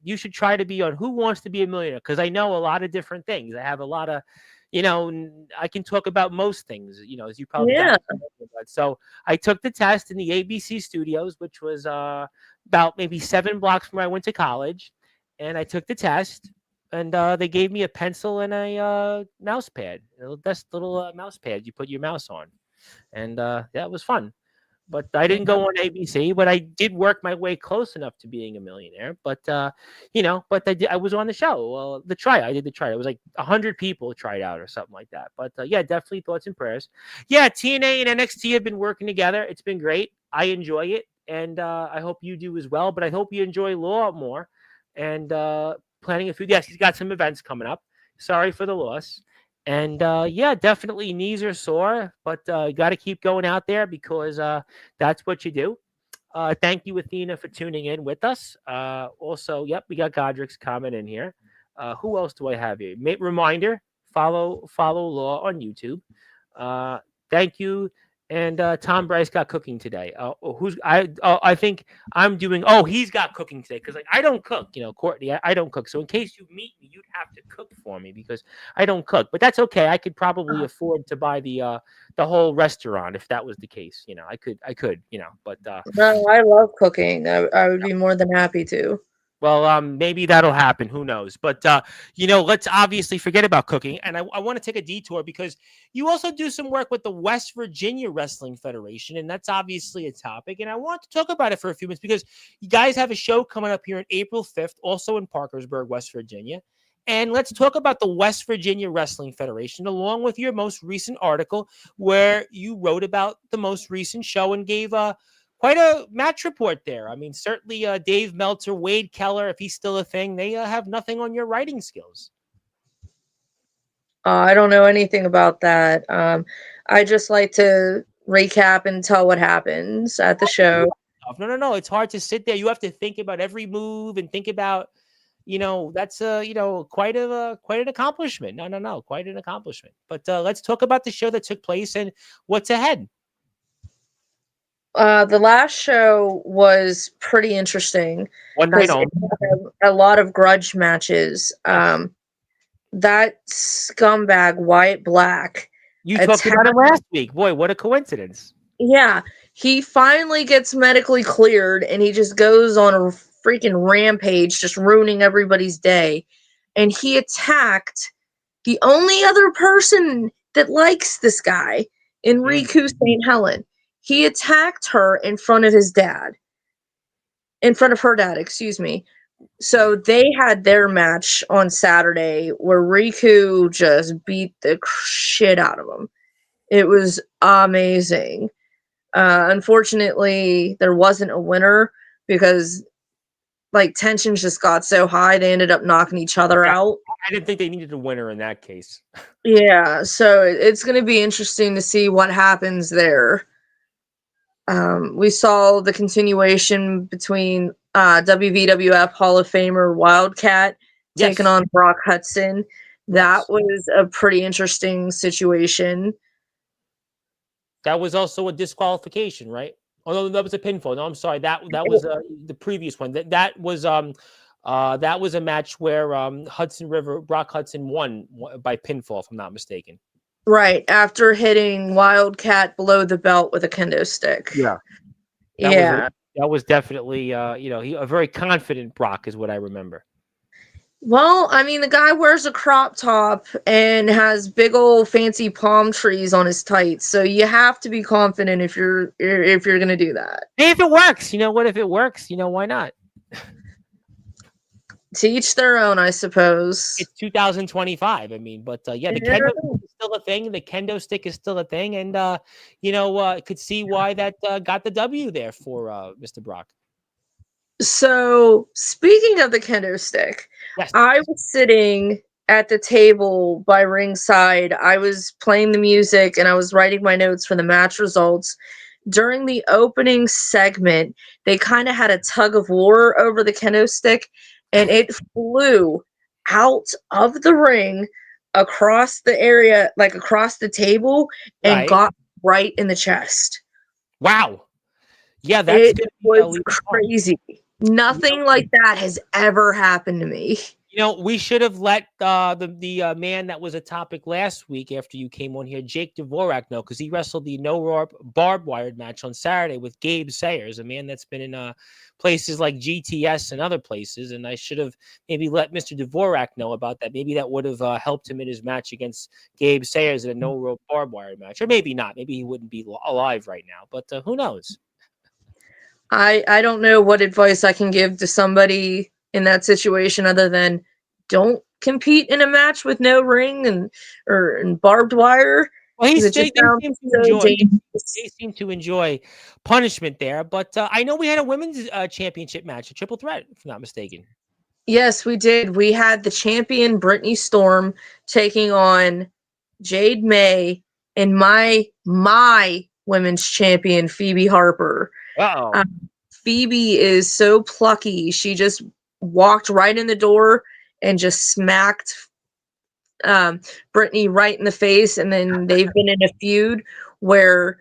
you should try to be on Who Wants to Be a Millionaire, because I know a lot of different things. I have a lot of, I can talk about most things, as you probably got. So I took the test in the ABC studios, which was about maybe 7 blocks from where I went to college. And I took the test, and they gave me a pencil and a mouse pad. That's little mouse pad you put your mouse on. And that was fun. But I didn't go on ABC, but I did work my way close enough to being a millionaire. But, but I was on the show. Well, I did the try. It was like 100 people tried out or something like that. But, yeah, definitely thoughts and prayers. Yeah, TNA and NXT have been working together. It's been great. I enjoy it, and I hope you do as well. But I hope you enjoy Law more. And planning a few. Yes, he's got some events coming up. Sorry for the loss. And yeah, definitely knees are sore, but got to keep going out there because that's what you do. Thank you, Athena, for tuning in with us. Also, yep, we got Godric's comment in here. Who else do I have here? Reminder, follow Law on YouTube. Thank you, And Tom Bryce got cooking today. I think I'm doing. Oh, he's got cooking today because like I don't cook. Courtney, I don't cook. So in case you meet me, you'd have to cook for me because I don't cook. But that's okay. I could probably afford to buy the whole restaurant if that was the case. I could. But No, I love cooking. I would be more than happy to. well, maybe that'll happen. Who knows? But let's obviously forget about cooking. And I want to take a detour because you also do some work with the West Virginia Wrestling Federation, and that's obviously a topic. And I want to talk about it for a few minutes because you guys have a show coming up here on April 5th, also in Parkersburg, West Virginia. And let's talk about the West Virginia Wrestling Federation, along with your most recent article where you wrote about the most recent show and gave quite a match report there. I mean, certainly Dave Meltzer, Wade Keller, if he's still a thing, they have nothing on your writing skills. I don't know anything about that. I just like to recap and tell what happens at the show. No. It's hard to sit there. You have to think about every move and think about, that's quite an accomplishment. No, quite an accomplishment. But let's talk about the show that took place and what's ahead. The last show was pretty interesting. One night only. A lot of grudge matches. That scumbag Wyatt Black. You talked about it last week. Boy, what a coincidence. Yeah. He finally gets medically cleared and he just goes on a freaking rampage, just ruining everybody's day. And he attacked the only other person that likes this guy, Enrico St. Helen. He attacked her in front of his dad. In front of her dad, excuse me. So they had their match on Saturday where Riku just beat the shit out of him. It was amazing. Unfortunately, there wasn't a winner because tensions just got so high they ended up knocking each other out. I didn't think they needed a winner in that case. Yeah, so it's going to be interesting to see what happens there. We saw the continuation between WWF Hall of Famer Wildcat taking on Brock Hudson. That was a pretty interesting situation. That was also a disqualification, right? Oh no, that was a pinfall. No, I'm sorry. That was the previous one. That was a match where Brock Hudson won by pinfall, if I'm not mistaken. Right, after hitting Wildcat below the belt with a kendo stick. Yeah. That was definitely a very confident Brock is what I remember. Well, I mean, the guy wears a crop top and has big old fancy palm trees on his tights, so you have to be confident if you're going to do that. Hey, if it works, you know what? If it works, why not? To each their own, I suppose. It's 2025. I mean, but the kendo stick is still a thing. The kendo stick is still a thing, and could see why that got the W there for Mr. Brock. So, speaking of the kendo stick, yes. I was sitting at the table by ringside. I was playing the music and I was writing my notes for the match results. During the opening segment, they kind of had a tug of war over the kendo stick, and it flew out of the ring across the area, across the table, and got right in the chest. Wow. Yeah, it was crazy. Nothing like that has ever happened to me. We should have let the man that was a topic last week after you came on here, Jake Dvorak, know, because he wrestled the no barbed wired match on Saturday with Gabe Sayers, a man that's been in places like GTS and other places. And I should have maybe let Mr. Dvorak know about that. Maybe that would have helped him in his match against Gabe Sayers in a no barbed wired match, or maybe not. Maybe he wouldn't be alive right now, but who knows? I don't know what advice I can give to somebody in that situation other than don't compete in a match with no ring and barbed wire. Well, they seem to enjoy punishment there, but I know we had a women's championship match, a triple threat, if I'm not mistaken. Yes, we did. We had the champion Brittany Storm taking on Jade May and my women's champion Phoebe Harper. Phoebe is so plucky. She just walked right in the door and just smacked Brittany right in the face. And then they've been in a feud where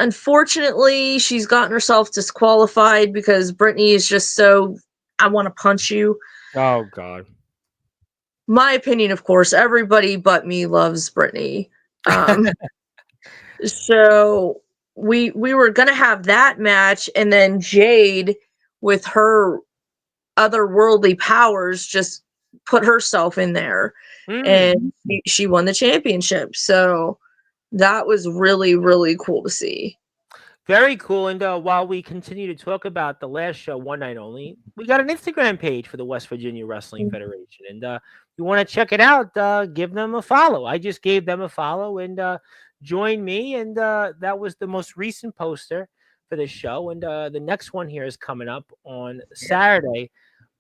Unfortunately, she's gotten herself disqualified because Brittany is just so, I want to punch you. Oh God. My opinion, of course, everybody but me loves Brittany. So we were gonna have that match, and then Jade, with her otherworldly powers, just put herself in there, and she won the championship. So that was really, really cool to see. Very cool. And while we continue to talk about the last show, One Night Only, we got an Instagram page for the West Virginia Wrestling Federation. And you want to check it out, give them a follow. I just gave them a follow and join me. And that was the most recent poster for this show. And the next one here is coming up on Saturday,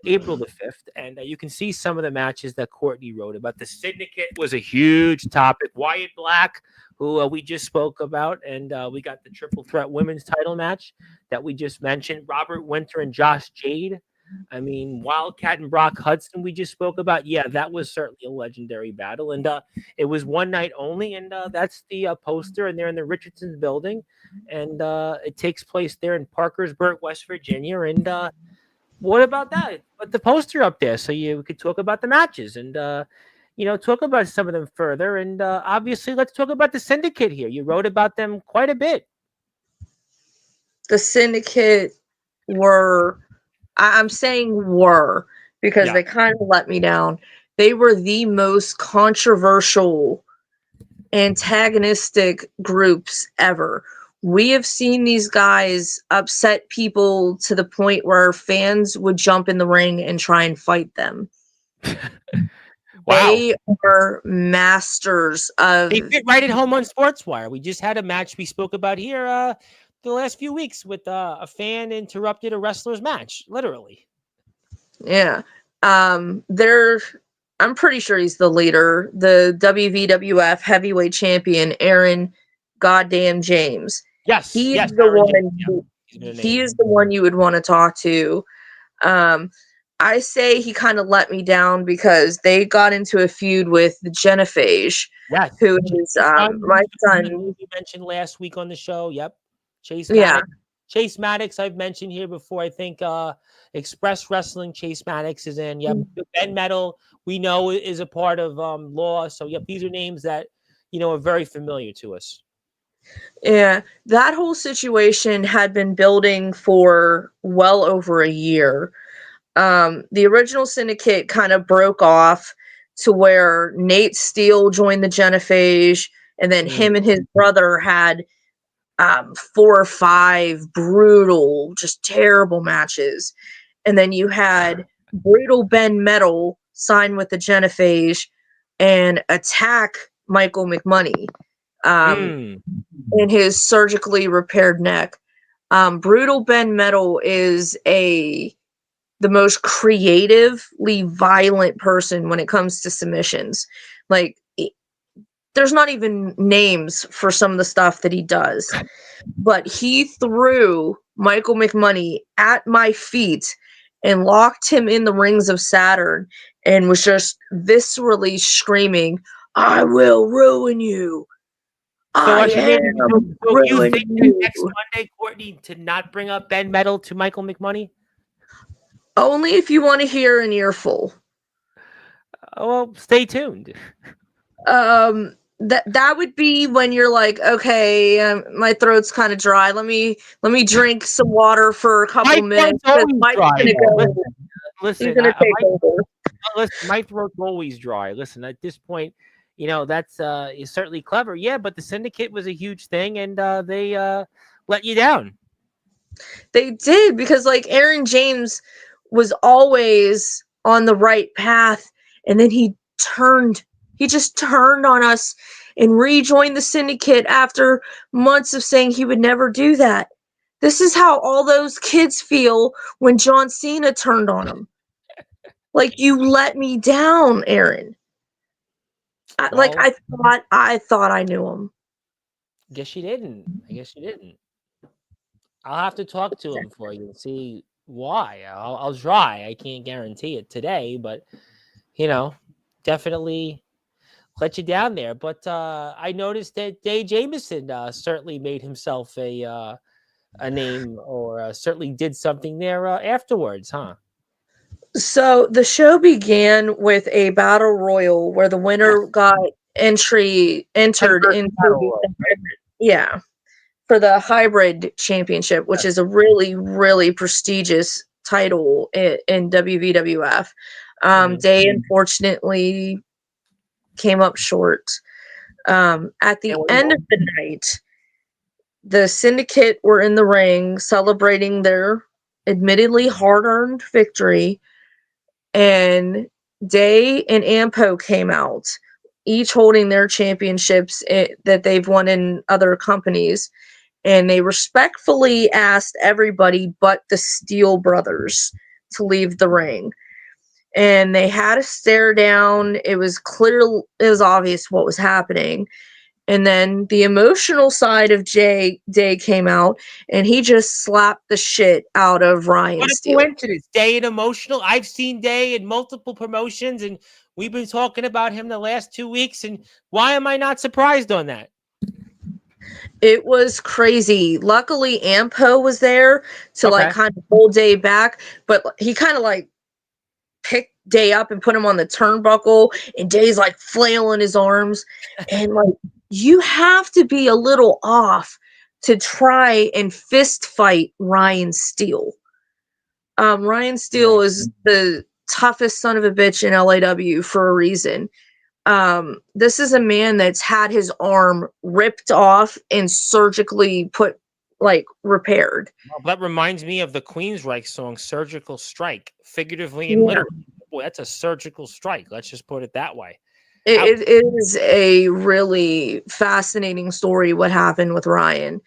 April the 5th. And you can see some of the matches that Courtney wrote about. The Syndicate was a huge topic. Wyatt Black, who we just spoke about, and we got the triple threat women's title match that we just mentioned. Robert Winter and Josh Jade. I mean, Wildcat and Brock Hudson, we just spoke about. Yeah, that was certainly a legendary battle. And it was one night only. And that's the poster. And they're in the Richardson's building. And it takes place there in Parkersburg, West Virginia. And what about that? Put the poster up there so you could talk about the matches and talk about some of them further. And obviously, let's talk about the Syndicate here. You wrote about them quite a bit. The Syndicate were, I'm saying were, because they kind of let me down. They were the most controversial, antagonistic groups ever. We have seen these guys upset people to the point where fans would jump in the ring and try and fight them. Wow. They are masters of. They fit right at home on Sportswire. We just had a match we spoke about here the last few weeks with a fan interrupted a wrestler's match, literally. Yeah. I'm pretty sure he's the leader, the WWF heavyweight champion, Aaron goddamn James. Yes. He yes, is the Aaron one. James. He is the one you would want to talk to. I say he kind of let me down because they got into a feud with the Genophage, yes. who is my son. We mentioned last week on the show. Yep. Chase Yeah. Maddox. Chase Maddox, I've mentioned here before. I think Express Wrestling, Chase Maddox is in. Yep. Ben Metal, we know, is a part of Law. So, yep, these are names that, are very familiar to us. Yeah, that whole situation had been building for well over a year. The original Syndicate kind of broke off to where Nate Steele joined the Genophage, and then him and his brother had 4 or 5 brutal, just terrible matches. And then you had Brutal Ben Metal sign with the Genophage and attack Michael McMoney in his surgically repaired neck. Brutal Ben Metal is the most creatively violent person when it comes to submissions. Like, there's not even names for some of the stuff that he does. But he threw Michael McMoney at my feet and locked him in the rings of Saturn and was just viscerally screaming, "I will ruin you. So I am you think you." next Monday, Courtney, to not bring up Ben Metal to Michael McMoney? Only if you want to hear an earful. Well, stay tuned. That would be when you're like, okay, my throat's kind of dry. Let me drink some water for a couple of minutes. Mike's gonna go. Listen, He's gonna take over. Listen, my throat's always dry. Listen, at this point, that's is certainly clever. Yeah, but the Syndicate was a huge thing, and they let you down. They did, because like Aaron James was always on the right path, and then he just turned on us and rejoined the Syndicate after months of saying he would never do that. This is how all those kids feel when John Cena turned on them. Like, you let me down, Aaron. I thought I knew him. Guess you didn't. I guess you didn't. I'll have to talk to him for you and see why. I'll try. I can't guarantee it today, but definitely let you down there. But I noticed that Day Jameson certainly made himself a name, or certainly did something there afterwards, huh? So the show began with a battle royal where the winner Yes. got entered Convert into Battle the Royal, right? hybrid, yeah, for the hybrid championship, which is a really, really prestigious title in WWF. Mhm. They unfortunately came up short. At Yeah, the what do you end of want? the night, the Syndicate were in the ring celebrating their admittedly hard earned victory, and Day and Ampo came out, each holding their championships that they've won in other companies. And they respectfully asked everybody but the Steele brothers to leave the ring. And they had a stare down. It was clear, it was obvious what was happening. And then the emotional side of Day came out, and he just slapped the shit out of Ryan What a Steele. coincidence. Day and Emotional. I've seen Day in multiple promotions, and we've been talking about him the last 2 weeks. And why am I not surprised on that? It was crazy. Luckily, Ampo was there to like Okay. kind of hold Day back, but he kind of like picked Day up and put him on the turnbuckle, and Day's like flailing his arms. And like, you have to be a little off to try and fist fight Ryan Steele. Ryan Steele Yeah. is the toughest son of a bitch in LAW for a reason. This is a man that's had his arm ripped off and surgically put like repaired. Well, that reminds me of the Queensryche song "Surgical Strike," figuratively and Yeah. literally. Boy, that's a surgical strike. Let's just put it that way. Ouch. It is a really fascinating story what happened with Ryan.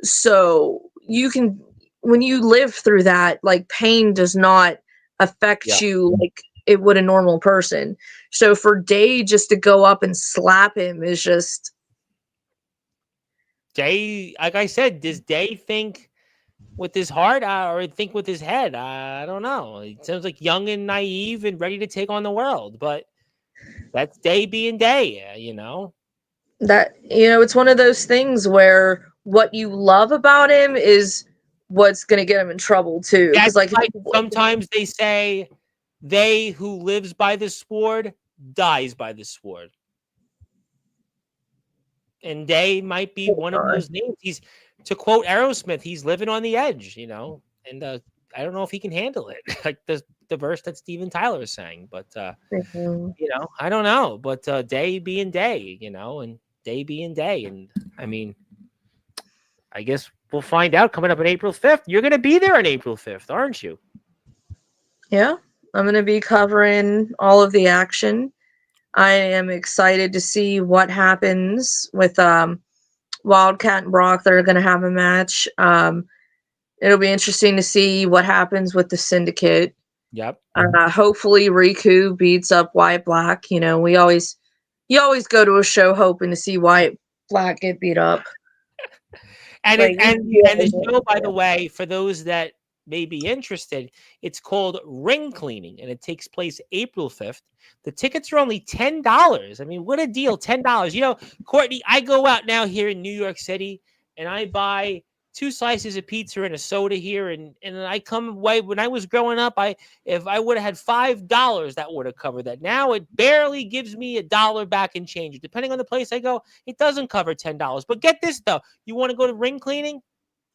So you can, when you live through that, like pain does not Yeah. affect you like it would a normal person. So for Day just to go up and slap him is just, Day, like I said, does Day think with his heart or think with his head? I don't know. It sounds like young and naive and ready to take on the world, but that's Day being Day. that, it's one of those things where what you love about him is what's going to get him in trouble too, because That's like like sometimes they say, they who lives by the sword dies by the sword. And Day might be one of those names. He's, to quote Aerosmith, he's living on the edge. And I don't know if he can handle it, like the verse that Steven Tyler is saying. But Mhm. I don't know. But Day being Day, and Day being Day, and I mean, I guess we'll find out coming up on April 5th. You're going to be there on April 5th, aren't you? Yeah, I'm going to be covering all of the action. I am excited to see what happens with Wildcat and Brock. They're going to have a match. It'll be interesting to see what happens with the Syndicate. Yep. Hopefully, Riku beats up Wyatt Black. You always go to a show hoping to see Wyatt Black get beat up. And Like, and the show, by the way, for those that may be interested, it's called Ring Cleaning, and it takes place April 5th. The tickets are only $10. I mean, what a deal! $10. Courtney, I go out now here in New York City, and I buy 2 slices of pizza and a soda here, and I come away. When I was growing up, if I would have had $5, that would have covered that. Now it barely gives me $1 back in change. Depending on the place I go, it doesn't cover $10. But get this though. You want to go to ring cleaning?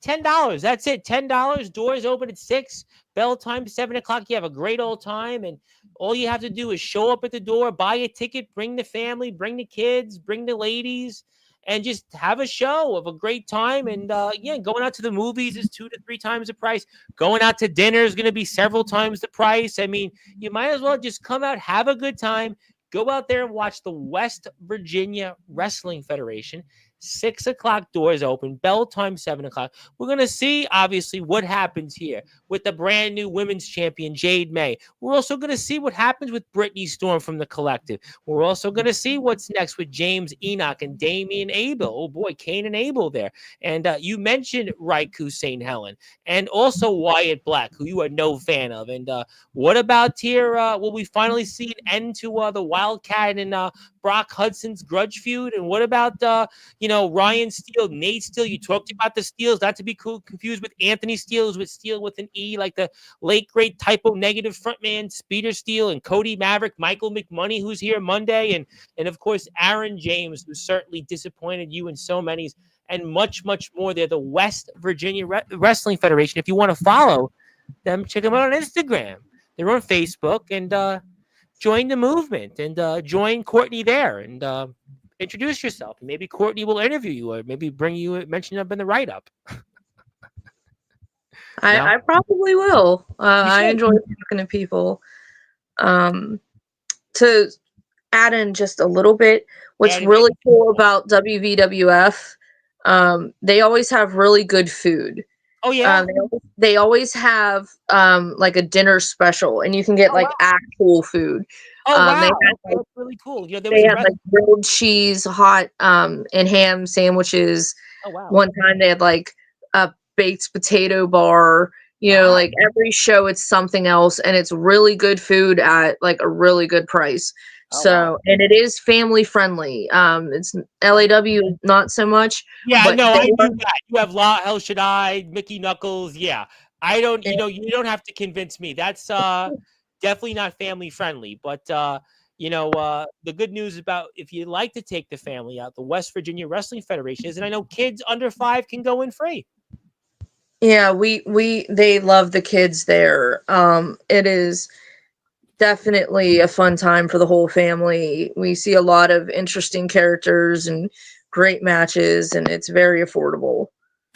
$10. That's it. $10. Doors open at 6. Bell time 7 o'clock. You have a great old time, and all you have to do is show up at the door, buy a ticket, bring the family, bring the kids, bring the ladies, and just have a show of a great time. And going out to the movies is 2 to 3 times the price. Going out to dinner is going to be several times the price. I mean, you might as well just come out, have a good time. Go out there and watch the West Virginia Wrestling Federation. 6 o'clock doors open, bell time 7 o'clock. We're going to see, obviously, what happens here with the brand new women's champion, Jade May. We're also going to see what happens with Brittany Storm from the Collective. We're also going to see what's next with James Enoch and Damian Abel. Oh boy, Cain and Abel there. And you mentioned Raikou St. Helen and also Wyatt Black, who you are no fan of. And what about here? Will we finally see an end to the Wildcat and Brock Hudson's grudge feud? And what about Ryan Steele, Nate Steele? You talked about the Steels, not to be confused with Anthony Steele, with Steele with an E, like the late great typo negative frontman Speeder Steele, and Cody Maverick, Michael McMoney, who's here Monday, and of course Aaron James, who certainly disappointed you in so many, and much, much more. They're the West Virginia Wrestling Federation. If you want to follow them, check them out on Instagram. They're on Facebook, and join the movement, and join Courtney there, and introduce yourself. And maybe Courtney will interview you, or maybe mention up in the write-up. I probably will. I enjoy talking to people. To add in just a little bit, what's really cool about WVWF, they always have really good food. Oh yeah. They always have like a dinner special, and you can get actual food. Oh wow, that's really cool. They had like grilled cheese, hot and ham sandwiches. Oh wow. One time they had like a baked potato bar. Like every show it's something else, and it's really good food at like a really good price. And it is family friendly. It's LAW not so much. Yeah, no, I do that. You have La El Shaddai, Mickey Knuckles. Yeah, I don't. You don't have to convince me. That's definitely not family friendly. But the good news about if you like to take the family out, the West Virginia Wrestling Federation is, and I know kids under 5 can go in free. Yeah, they love the kids there. It is definitely a fun time for the whole family. We see a lot of interesting characters and great matches, and it's very affordable.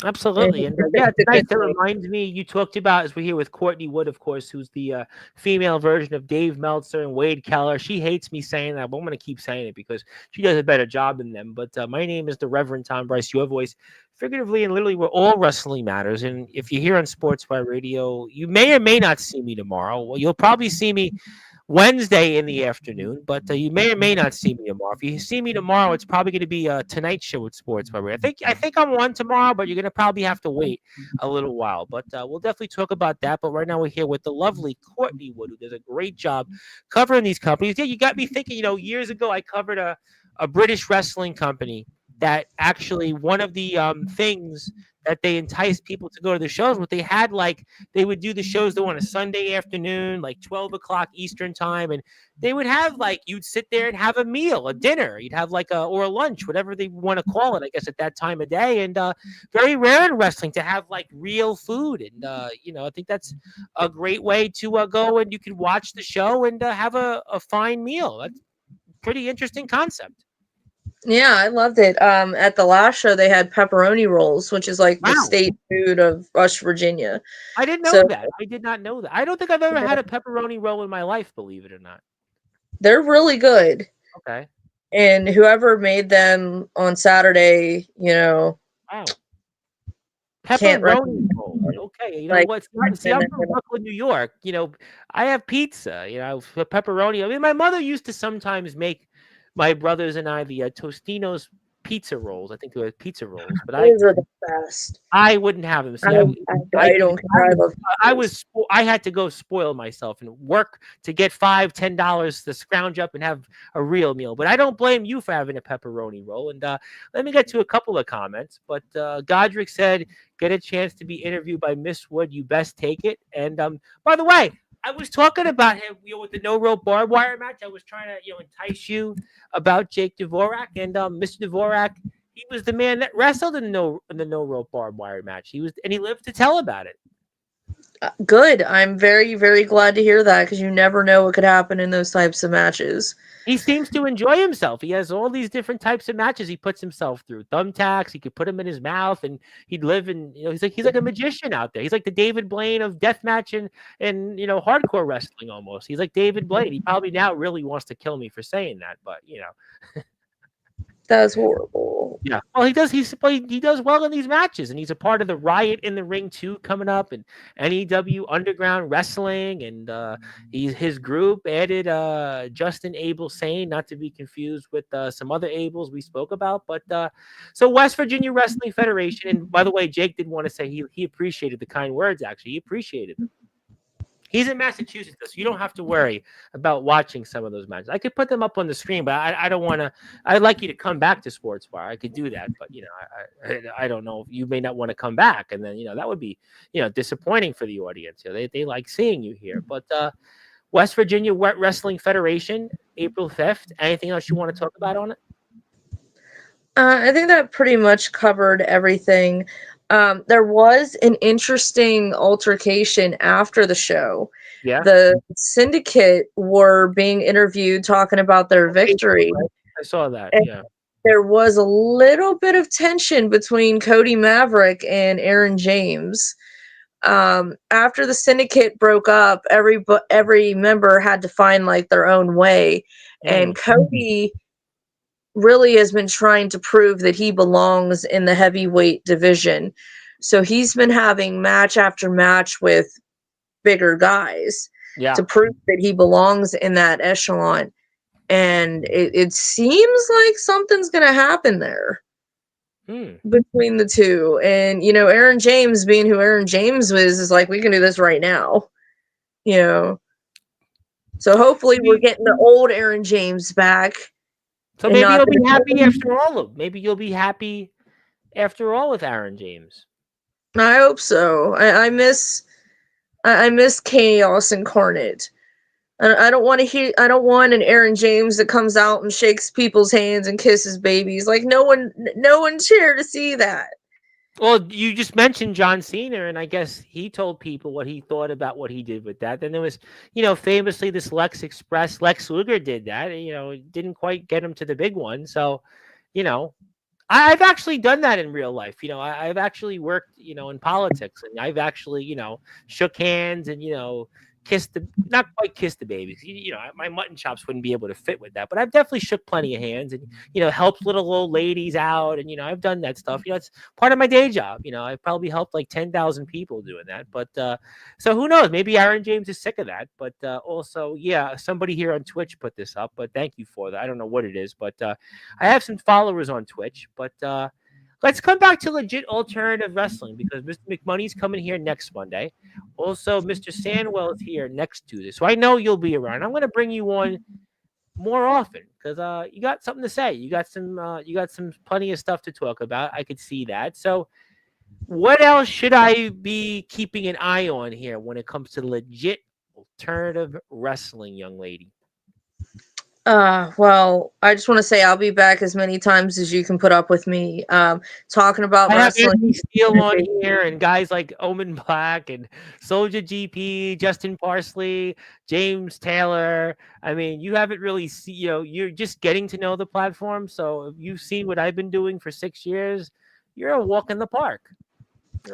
Absolutely. And yeah, it's nice. That reminds me, you talked about, as we're here with Courtney Wood, of course, who's the female version of Dave Meltzer and Wade Keller. She hates me saying that, but I'm going to keep saying it because she does a better job than them. But my name is the Reverend Tom Bryce, your voice, figuratively and literally, where all wrestling matters. And if you're here on Sportswire Radio, you may or may not see me tomorrow. Well, you'll probably see me Wednesday in the afternoon, but you may or may not see me tomorrow. If you see me tomorrow, it's probably going to be a Tonight Show with Sportswire. I think I'm on tomorrow, but you're going to probably have to wait a little while. But we'll definitely talk about that. But right now we're here with the lovely Courtney Wood, who does a great job covering these companies. Yeah, you got me thinking. Years ago I covered a British wrestling company that actually one of the things that they enticed people to go to the shows, but they had they would do the shows on a Sunday afternoon, like 12 o'clock Eastern time. And they would have you'd sit there and have a meal, a dinner. You'd have or a lunch, whatever they want to call it, I guess, at that time of day. And very rare in wrestling to have real food. And, I think that's a great way to go and you can watch the show and have a fine meal. That's a pretty interesting concept. Yeah, I loved it. At the last show, they had pepperoni rolls, which is the state food of West Virginia. I didn't know that. I did not know that. I don't think I've ever had a pepperoni roll in my life, believe it or not. They're really good. Okay. And whoever made them on Saturday, wow. Pepperoni roll. Okay. What's see, I'm from Brooklyn, New York. I have pizza, pepperoni. I mean, my mother used to sometimes make my brothers and I the Tostino's pizza rolls. I think they were pizza rolls, but those are the best. I wouldn't have them. See, I had to go spoil myself and work to get $5-10 to scrounge up and have a real meal. But I don't blame you for having a pepperoni roll. And let me get to a couple of comments. But Godric said, "Get a chance to be interviewed by Miss Wood. You best take it." And by the way, I was talking about him, with the no rope barbed wire match. I was trying to, entice you about Jake Dvorak, and Mr. Dvorak, he was the man that wrestled in the no rope barbed wire match. He lived to tell about it. Good. I'm very, very glad to hear that, because you never know what could happen in those types of matches. He seems to enjoy himself. He has all these different types of matches he puts himself through. Thumbtacks, he could put them in his mouth, and he'd live in, he's like a magician out there. He's like the David Blaine of deathmatch and hardcore wrestling almost. He's like David Blaine. He probably now really wants to kill me for saying that, but That's horrible. Yeah. Well, he does. He does well in these matches, and he's a part of the Riot in the Ring 2 coming up, and NEW Underground Wrestling, and his group added Justin Abel Sane, not to be confused with some other Abels we spoke about. But so West Virginia Wrestling Federation, and by the way, Jake did want to say he appreciated the kind words. Actually, he appreciated them. He's in Massachusetts, so you don't have to worry about watching some of those matches. I could put them up on the screen, but I don't want to. I'd like you to come back to Sportswire. I could do that, but I don't know. You may not want to come back, and then that would be disappointing for the audience. They like seeing you here. But West Virginia Wrestling Federation, April 5th. Anything else you want to talk about on it? I think that pretty much covered everything. There was an interesting altercation after the show. Yeah. The syndicate were being interviewed talking about their victory. I saw that. And yeah. There was a little bit of tension between Cody Maverick and Aaron James. After the syndicate broke up, every member had to find like their own way. And Cody really has been trying to prove that he belongs in the heavyweight division. So he's been having match after match with bigger guys to prove that he belongs in that echelon. And it seems like something's going to happen there between the two. And, Aaron James being who Aaron James is like, we can do this right now. So hopefully we're getting the old Aaron James back. So maybe you'll be happy after all of them. Maybe you'll be happy after all with Aaron James. I hope so. I miss Chaos Incarnate. I don't want to hear. I don't want an Aaron James that comes out and shakes people's hands and kisses babies. Like no one's here to see that. Well, you just mentioned John Cena, and I guess he told people what he thought about what he did with that. Then there was, famously this Lex Express. Lex Luger did that. It didn't quite get him to the big one. So, I've actually done that in real life. I've actually worked, in politics, and I've actually, shook hands and, not quite kissed the babies. My mutton chops wouldn't be able to fit with that, but I've definitely shook plenty of hands and, helped little old ladies out. And, I've done that stuff. It's part of my day job. I've probably helped like 10,000 people doing that. But so who knows? Maybe Aaron James is sick of that. But also, somebody here on Twitch put this up, but thank you for that. I don't know what it is, but I have some followers on Twitch, but let's come back to legit alternative wrestling because Mr. McMoney's coming here next Monday. Also, Mr. Sandwell is here next Tuesday. So I know you'll be around. I'm going to bring you on more often because you got something to say. You got some plenty of stuff to talk about. I could see that. So what else should I be keeping an eye on here when it comes to legit alternative wrestling, young lady? Well, I just want to say I'll be back as many times as you can put up with me talking about wrestling. Steel on here and guys like Omen Black and Soldier GP, Justin Parsley, James Taylor. I mean, you haven't really seen, you're just getting to know the platform. So if you've seen what I've been doing for 6 years, you're a walk in the park.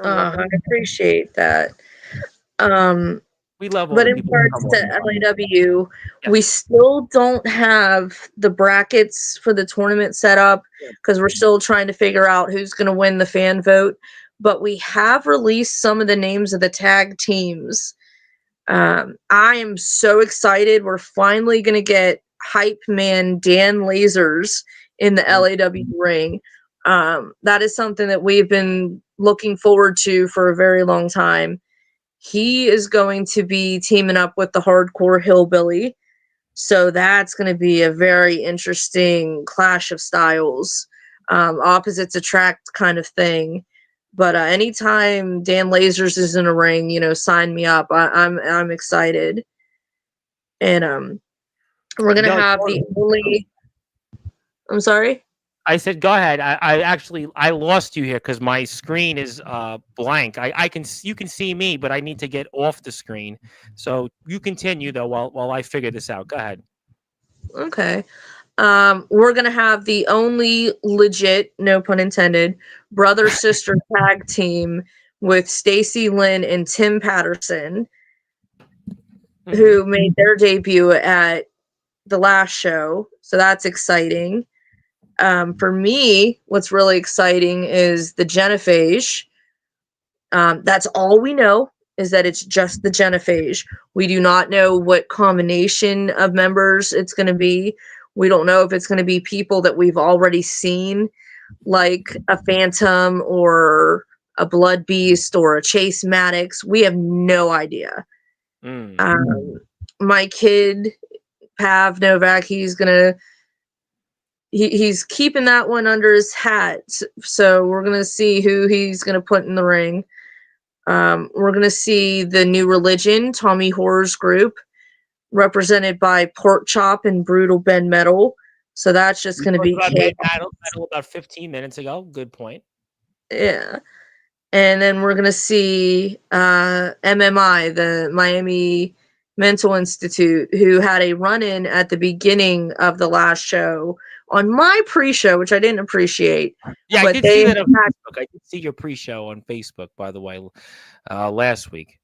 I appreciate that. We love but in regards to LAW, we still don't have the brackets for the tournament set up because we're still trying to figure out who's going to win the fan vote. But we have released some of the names of the tag teams. I am so excited. We're finally going to get hype man Dan Lasers in the LAW ring. That is something that we've been looking forward to for a very long time. He is going to be teaming up with the Hardcore Hillbilly. So that's going to be a very interesting clash of styles. Opposites attract kind of thing. But anytime Dan Lasers is in a ring, sign me up. I'm excited. And we're going to have the only... I'm sorry? I said, go ahead. I lost you here because my screen is blank. You can see me, but I need to get off the screen. So you continue though while I figure this out. Go ahead. Okay. We're gonna have the only legit, no pun intended, brother sister tag team with Stacy Lynn and Tim Patterson, who made their debut at the last show. So that's exciting. For me, what's really exciting is the genophage. That's all we know, is that it's just the genophage. We do not know what combination of members it's going to be. We don't know if it's going to be people that we've already seen, like a Phantom or a Blood Beast or a Chase Maddox. We have no idea. My kid, Pav Novak, he's keeping that one under his hat. So we're going to see who he's going to put in the ring. We're going to see the New Religion, Tommy Horror's group, represented by Pork Chop and Brutal Ben Metal. So that's just going to be Metal about 15 minutes ago. Good point. Yeah. And then we're going to see MMI, the Miami Mental Institute, who had a run-in at the beginning of the last show on my pre-show, which I didn't appreciate. Yeah, I did see that on Facebook. I did see your pre-show on Facebook, by the way, last week.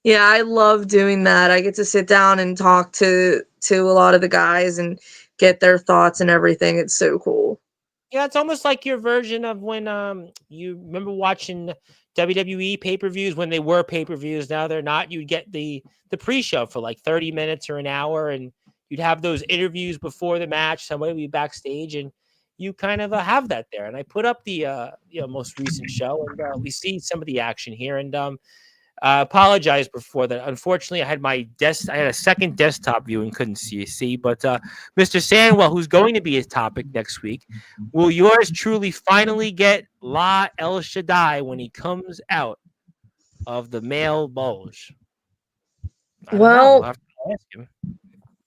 Yeah, I love doing that. I get to sit down and talk to a lot of the guys and get their thoughts and everything. It's so cool. Yeah, it's almost like your version of when you remember watching WWE pay-per-views when they were pay-per-views. Now they're not. You'd get the pre-show for like 30 minutes or an hour, and you'd have those interviews before the match. Somebody would be backstage, and you kind of have that there. And I put up the most recent show, and we see some of the action here. And I apologize before that. Unfortunately, I had a second desktop view and couldn't see. But Mr. Sandwell, who's going to be his topic next week, will yours truly finally get La El Shaddai when he comes out of the male bulge? Well, we'll have to ask him.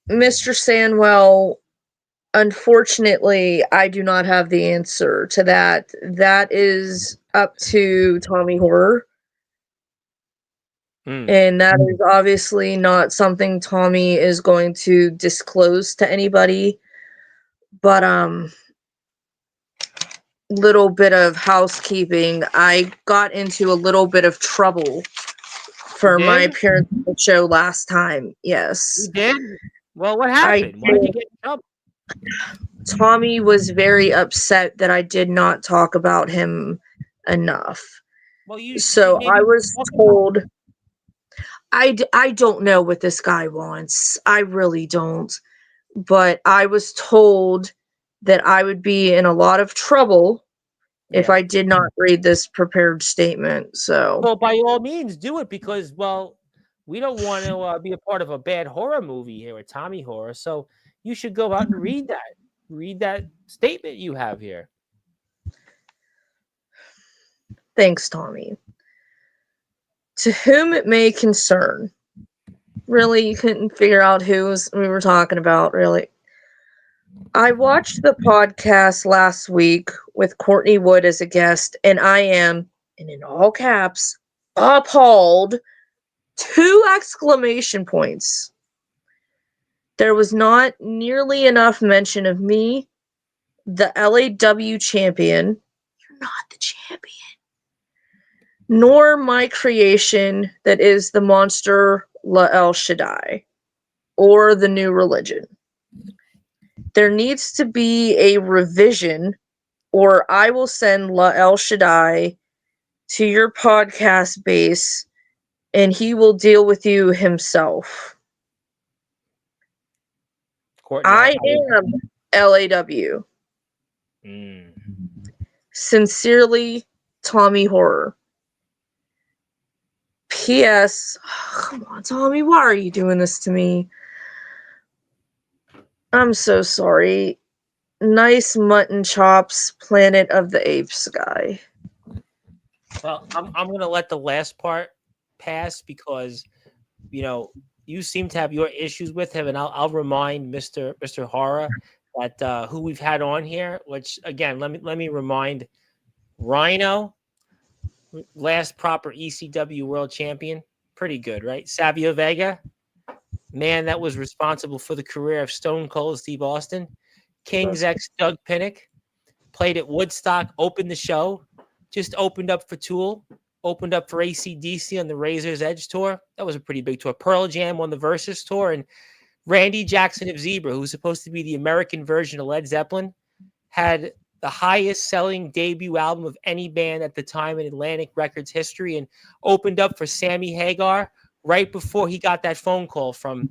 Mr. Sandwell, unfortunately, I do not have the answer to that. That is up to Tommy Horror. And that is obviously not something Tommy is going to disclose to anybody. But little bit of housekeeping. I got into a little bit of trouble for my appearance on the show last time. Yes. You did? Well, what happened? Why did you get in trouble? Tommy was very upset that I did not talk about him enough. Well, I was told... I don't know what this guy wants. I really don't. But I was told that I would be in a lot of trouble if I did not read this prepared statement. So, well, by all means, do it because, well, we don't want to be a part of a bad horror movie here at Tommy Horror. So you should go out and read that. Read that statement you have here. Thanks, Tommy. To whom it may concern. Really, you couldn't figure out who we were talking about, really. I watched the podcast last week with Courtney Wood as a guest, and I am, and in all caps, appalled. 2 exclamation points. There was not nearly enough mention of me, the LAW champion. You're not the champion. Nor my creation that is the monster La El Shaddai, or the New Religion. There needs to be a revision, or I will send La El Shaddai to your podcast base, and he will deal with you himself. Courtney, I am LAW. Sincerely, Tommy Horror. P.S. Oh, come on, Tommy, why are you doing this to me? I'm so sorry. Nice mutton chops, Planet of the Apes guy. Well, I'm going to let the last part pass because, you seem to have your issues with him, and I'll remind Mr. Horror that who we've had on here. Which again, let me remind Rhino, last proper ECW World Champion, pretty good, right? Savio Vega, man that was responsible for the career of Stone Cold Steve Austin. King's X Doug Pinnock played at Woodstock, opened the show, just opened up for Tool. Opened up for AC/DC on the Razor's Edge tour. That was a pretty big tour. Pearl Jam on the Versus tour. And Randy Jackson of Zebra, who's supposed to be the American version of Led Zeppelin, had the highest selling debut album of any band at the time in Atlantic Records history, and opened up for Sammy Hagar right before he got that phone call from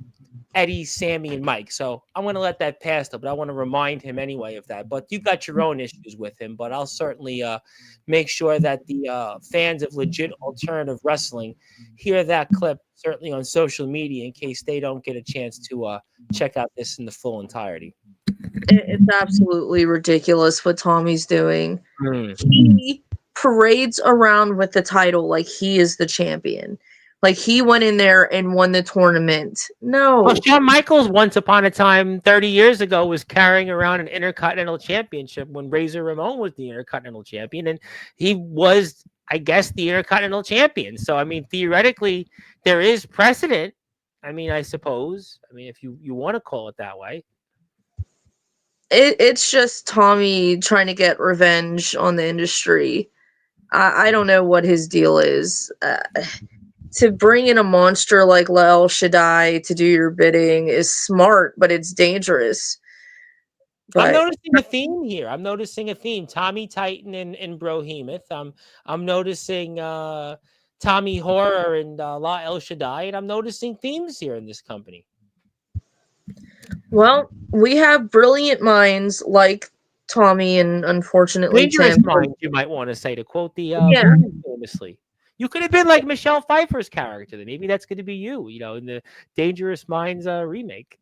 Eddie, Sammy, and Mike. So I'm going to let that pass, though, but I want to remind him anyway of that. But you've got your own issues with him, but I'll certainly make sure that the fans of legit alternative wrestling hear that clip, certainly on social media, in case they don't get a chance to check out this in the full entirety. It's absolutely ridiculous what Tommy's doing. Mm. He parades around with the title like he is the champion. Like he went in there and won the tournament. No. Well, Shawn Michaels, once upon a time, 30 years ago, was carrying around an Intercontinental Championship when Razor Ramon was the Intercontinental Champion, and he was, I guess, the Intercontinental Champion. So, I mean, theoretically, there is precedent. I mean, I suppose. I mean, if you want to call it that way. It's just Tommy trying to get revenge on the industry. I don't know what his deal is. To bring in a monster like El Shaddai to do your bidding is smart, but it's dangerous. I'm noticing a theme here. I'm noticing a theme. Tommy Titan and Brohemoth. I'm noticing Tommy Horror and La El Shaddai, and I'm noticing themes here in this company. Well, we have brilliant minds like Tommy and unfortunately Dangerous Tim. minds, you might want to say, to quote the Yeah. famously. You could have been like Michelle Pfeiffer's character. Then maybe that's going to be you, in the Dangerous Minds remake.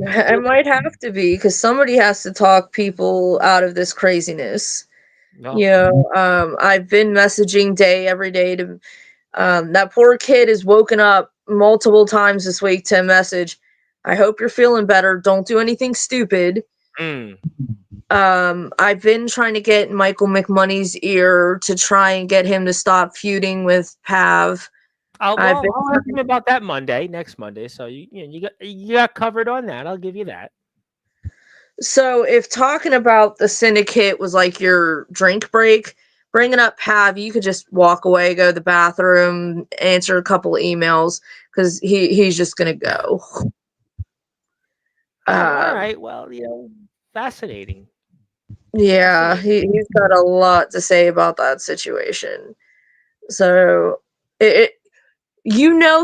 I might have to be because somebody has to talk people out of this craziness. No. I've been messaging Day every day to that poor kid is woken up multiple times this week to message, I hope you're feeling better. Don't do anything stupid. Mm. I've been trying to get Michael McMoney's ear to try and get him to stop feuding with Pav. I'll ask him about that next Monday. So you got covered on that. I'll give you that. So if talking about the syndicate was like your drink break, bringing up Pav, you could just walk away, go to the bathroom, answer a couple of emails because he's just gonna go. All right. Well, fascinating. Yeah, he's got a lot to say about that situation. So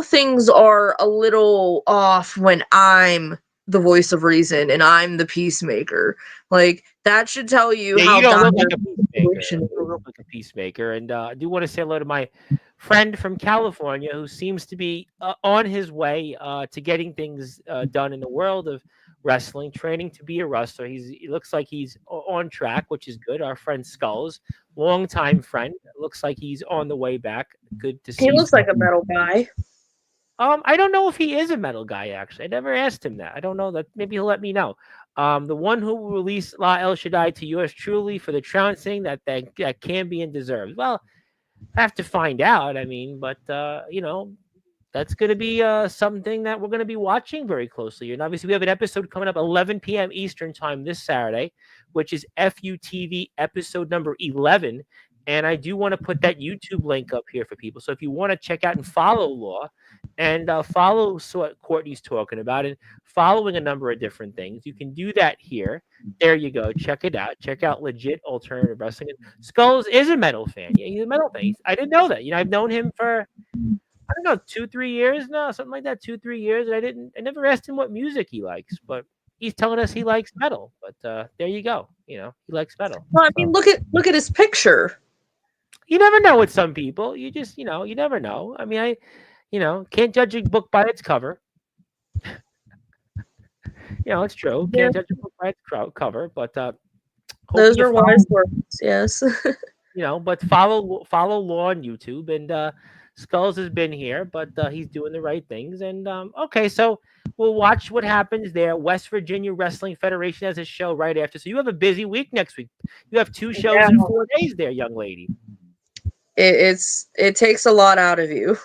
things are a little off when I'm the voice of reason and I'm the peacemaker. Like that should tell you how you don't look like a peacemaker. You don't look like a peacemaker. And I do want to say hello to my friend from California who seems to be on his way to getting things done in the world of wrestling, training to be a wrestler. He looks like he's on track, which is good. Our friend Skulls, longtime friend, looks like he's on the way back. Good to see. He looks like a metal guy. I don't know if he is a metal guy, actually. I never asked him that. I don't know that. Maybe he'll let me know. The one who released La El Shaddai to yours truly for the trouncing that can be and deserves. Well, I have to find out. I mean, but that's going to be something that we're going to be watching very closely. And obviously, we have an episode coming up 11 p.m. Eastern time this Saturday, which is FUTV episode number 11. And I do want to put that YouTube link up here for people. So if you want to check out and follow Law and follow what Courtney's talking about and following a number of different things, you can do that here. There you go. Check it out. Check out Legit Alternative Wrestling. And Skulls is a metal fan. Yeah, he's a metal fan. I didn't know that. I've known him for, I don't know, 2-3 years now, something like that, 2-3 years. And I never asked him what music he likes, but he's telling us he likes metal. But there you go. He likes metal. Well, I mean, look at his picture. You never know with some people. You just, you never know. I mean, can't judge a book by its cover. It's true. Can't judge a book by its cover, but those are wise words. Yes. But follow Law on YouTube, and Skulls has been here, but he's doing the right things. And okay, so we'll watch what happens there. West Virginia Wrestling Federation has a show right after, so you have a busy week next week. You have 2 shows in 4 days there, young lady. It takes a lot out of you.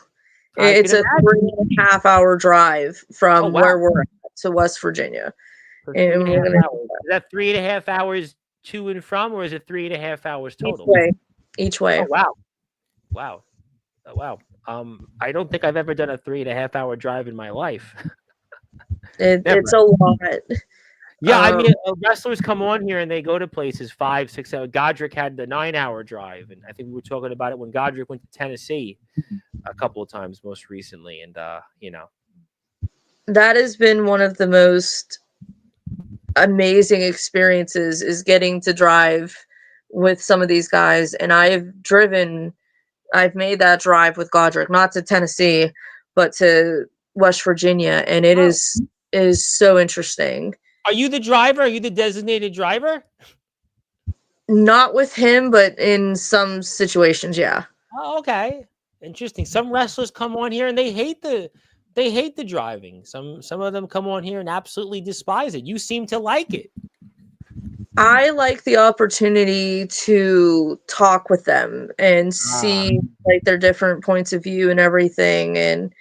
It's a 3.5 hour drive from where we're at to West Virginia. And is that 3.5 hours to and from, or is it 3.5 hours total? Each way. Oh, wow. I don't think I've ever done a 3.5 hour drive in my life. It's a lot. Yeah, I mean, wrestlers come on here and they go to places 5, 6 hours. Godric had the 9-hour drive, and I think we were talking about it when Godric went to Tennessee a couple of times most recently, and that has been one of the most amazing experiences is getting to drive with some of these guys, and I've made that drive with Godric, not to Tennessee, but to West Virginia, and it is so interesting. Are you the driver? Are you the designated driver? Not with him, but in some situations, yeah. Oh, okay. Interesting. Some wrestlers come on here and they hate the driving. Some of them come on here and absolutely despise it. You seem to like it. I like the opportunity to talk with them and see like their different points of view and everything. And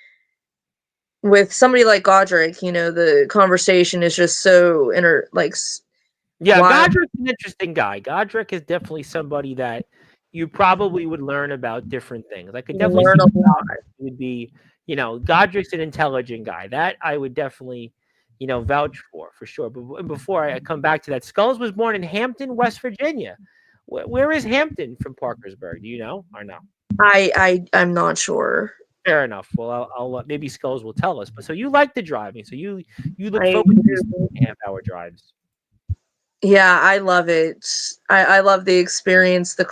with somebody like Godric, the conversation is just so Yeah, wild. Godric's an interesting guy. Godric is definitely somebody that you probably would learn about different things. I could definitely Learn see a lot. it would be, Godric's an intelligent guy. That I would definitely, vouch for sure. But before I come back to that, Skulls was born in Hampton, West Virginia. Where is Hampton from Parkersburg? Do you know or no? I'm not sure. Fair enough. Well, I'll maybe Skulls will tell us. But so you like the driving, so you look I forward to these do. half-hour drives. Yeah, I love it. I love the experience, the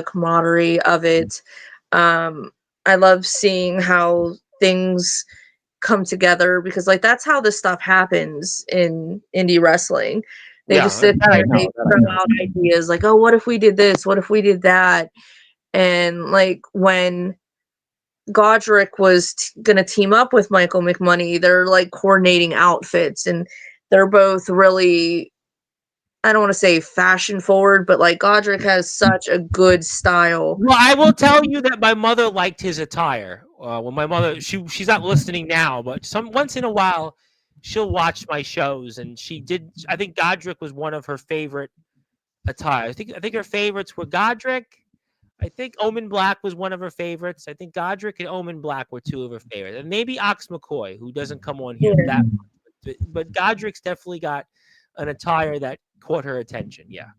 camaraderie of it. Um, I love seeing how things come together because like that's how this stuff happens in indie wrestling. They just Yeah, sit that there I and know. they That I throw know. out ideas like, oh, what if we did this? What if we did that? And like when Godric was gonna team up with Michael McMoney, they're like coordinating outfits and they're both really, I don't want to say fashion forward, but like Godric has such a good style. Well, I will tell you that my mother liked his attire. When my mother, she's not listening now, but once in a while, she'll watch my shows, and she did. I think Godric was one of her favorite attire. I think her favorites were Godric. I think Omen Black was one of her favorites. I think Godric and Omen Black were two of her favorites, and maybe Ox McCoy, who doesn't come on here Yeah. that much. But Godric's definitely got an attire that caught her attention. Yeah.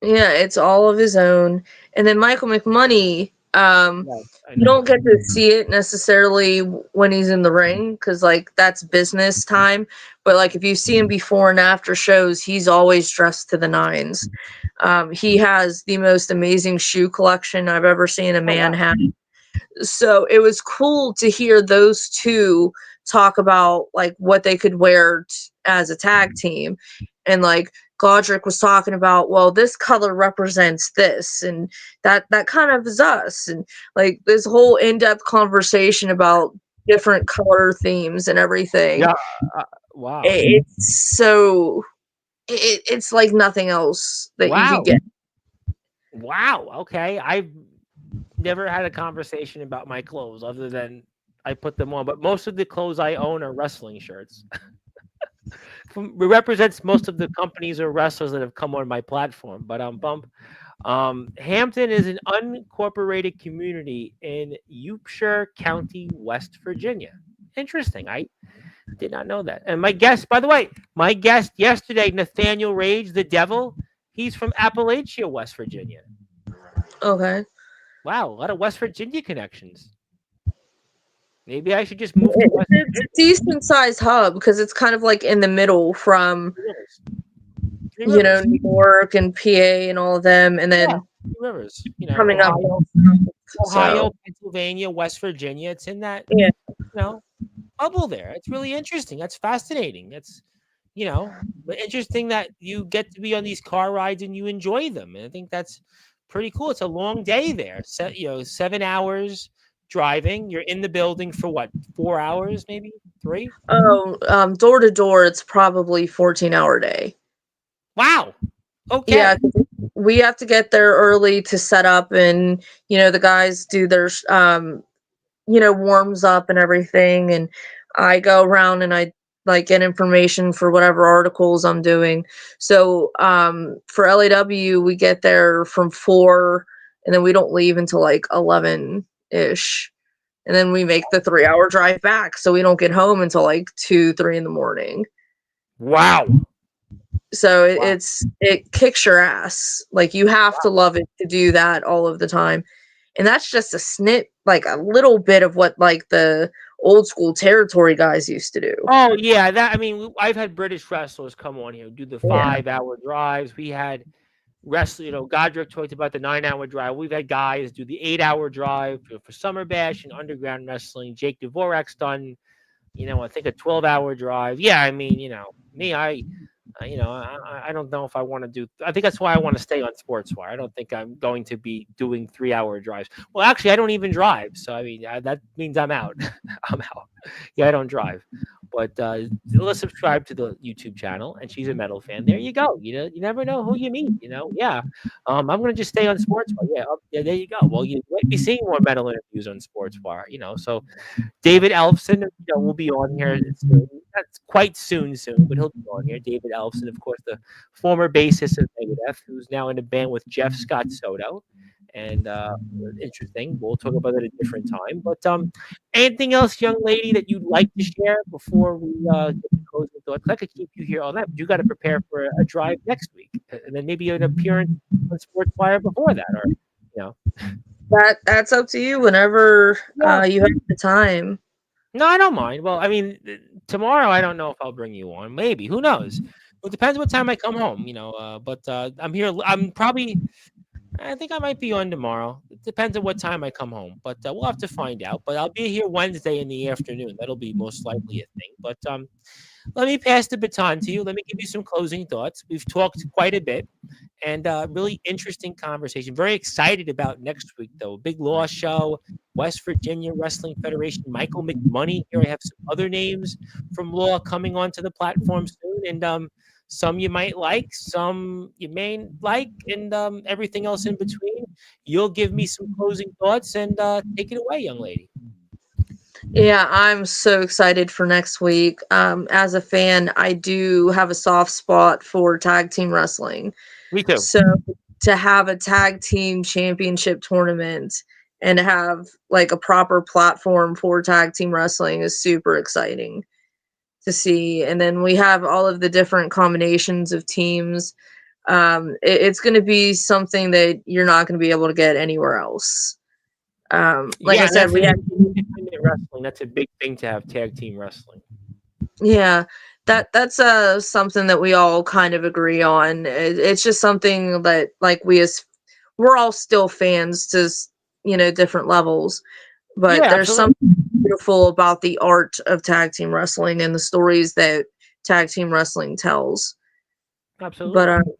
Yeah, it's all of his own. And then Michael McMoney, Yes, I you know. don't get to see it necessarily when he's in the ring because like that's business time. But like if you see him before and after shows, he's always dressed to the nines. He has the most amazing shoe collection I've ever seen a Oh man wow. have. So it was cool to hear those two talk about like what they could wear as a tag team. And like Godric was talking about, well, this color represents this, and that kind of is us, and like this whole in-depth conversation about different color themes and everything. Yeah. Wow. It's so it's like nothing else that you could Wow. get. Wow. Okay. I've never had a conversation about my clothes other than I put them on, but most of the clothes I own are wrestling shirts. It represents most of the companies or wrestlers that have come on my platform. But Hampton is an unincorporated community in Upshur County, West Virginia. Interesting. I did not know that. And by the way, my guest yesterday, Nathaniel Rage, the Devil, he's from Appalachia, West Virginia. Okay. Wow, a lot of West Virginia connections. Maybe I should just move to West It's a decent sized hub because it's kind of like in the middle from Rivers. Three Rivers. New York and PA and all of them, and Yeah, then Three Rivers. coming up. Ohio, So Pennsylvania, West Virginia. It's in that yeah, bubble there. It's really interesting. That's fascinating. That's but interesting that you get to be on these car rides and you enjoy them. And I think that's pretty cool. It's a long day there. 7 hours driving. You're in the building for what, 4 hours, maybe 3? door to door, it's probably 14-hour day. Wow. Okay. Yeah, we have to get there early to set up, and the guys do their warms up and everything, and I go around and I like get information for whatever articles I'm doing. So for LAW, we get there from 4, and then we don't leave until like 11-ish. And then we make the 3-hour drive back, so we don't get home until like 2, 3 in the morning. Wow. So Wow. it kicks your ass. Like you have to love it to do that all of the time. And that's just a snip, like a little bit of what like the old school territory guys used to do. Oh yeah, that I mean, I've had British wrestlers come on here do the Yeah. 5 hour drives. We had wrestle, Godric talked about the 9 hour drive. We've had guys do the 8 hour drive for Summer Bash and Underground Wrestling. Jake Dvorak's done, I think a 12-hour drive. Yeah, I mean, me, I don't know if I want to do. I think that's why I want to stay on Sportswire. I don't think I'm going to be doing 3 hour drives. Well, actually, I don't even drive, so I mean that means I'm out. I'm out. Yeah, I don't drive, but let's subscribe to the YouTube channel. And she's a metal fan. There you go. You never know who you meet. Yeah. I'm gonna just stay on Sportswire. Yeah, yeah. There you go. Well, you might be seeing more metal interviews on Sportswire. So David Elfson, will be on here soon. That's quite soon, but he'll be on here. David Elfson, of course, the former bassist of Megadeth, who's now in a band with Jeff Scott Soto. And interesting. We'll talk about it at a different time. But anything else, young lady, that you'd like to share before we get to closing thoughts? I could keep you here all night, but you got to prepare for a drive next week, and then maybe an appearance on Sportswire before that, or you know. That's up to you whenever Yeah. you have the time. No, I don't mind. Well, I mean, tomorrow I don't know if I'll bring you on. Maybe. Who knows? Well, it depends what time I come home. But I'm here. I think I might be on tomorrow. It depends on what time I come home. But we'll have to find out. But I'll be here Wednesday in the afternoon. That'll be most likely a thing. But let me pass the baton to you. Let me give you some closing thoughts. We've talked quite a bit, and really interesting conversation. Very excited about next week, though. Big Law Show, West Virginia Wrestling Federation, Michael McMoney. Here I have some other names from Law coming onto the platform soon, and some you might like, some you may like, and everything else in between. You'll give me some closing thoughts and take it away, young lady. Yeah, I'm so excited for next week. As a fan, I do have a soft spot for tag team wrestling. Me too. So to have a tag team championship tournament and have like a proper platform for tag team wrestling is super exciting to see. And then we have all of the different combinations of teams. It's going to be something that you're not going to be able to get anywhere else. Like Yeah, I and said, that's we an had independent wrestling. That's a big thing to have tag team wrestling. yeah, that's something that we all kind of agree on. It's just something that like we're all still fans to different levels, but Yeah, there's absolutely. something beautiful about the art of tag team wrestling and the stories that tag team wrestling tells. But Absolutely.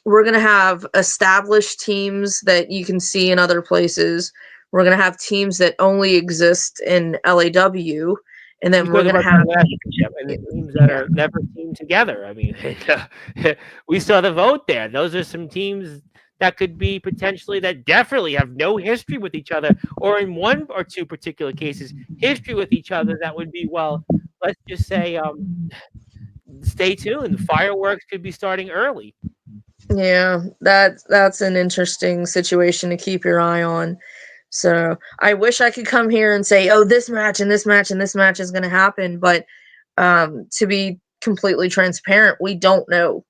we're gonna have established teams that you can see in other places. We're gonna have teams that only exist in LAW, and then we're Because of gonna our have relationship and the teams that yeah, are never teamed together. I mean, we saw the vote there. Those are some teams that could be potentially that definitely have no history with each other, or in one or two particular cases, history with each other. That would be, well, let's just say, stay tuned. Fireworks could be starting early. yeah. That's an interesting situation to keep your eye on. So I wish I could come here and say, oh, this match and this match and this match is going to happen, but to be completely transparent, we don't know.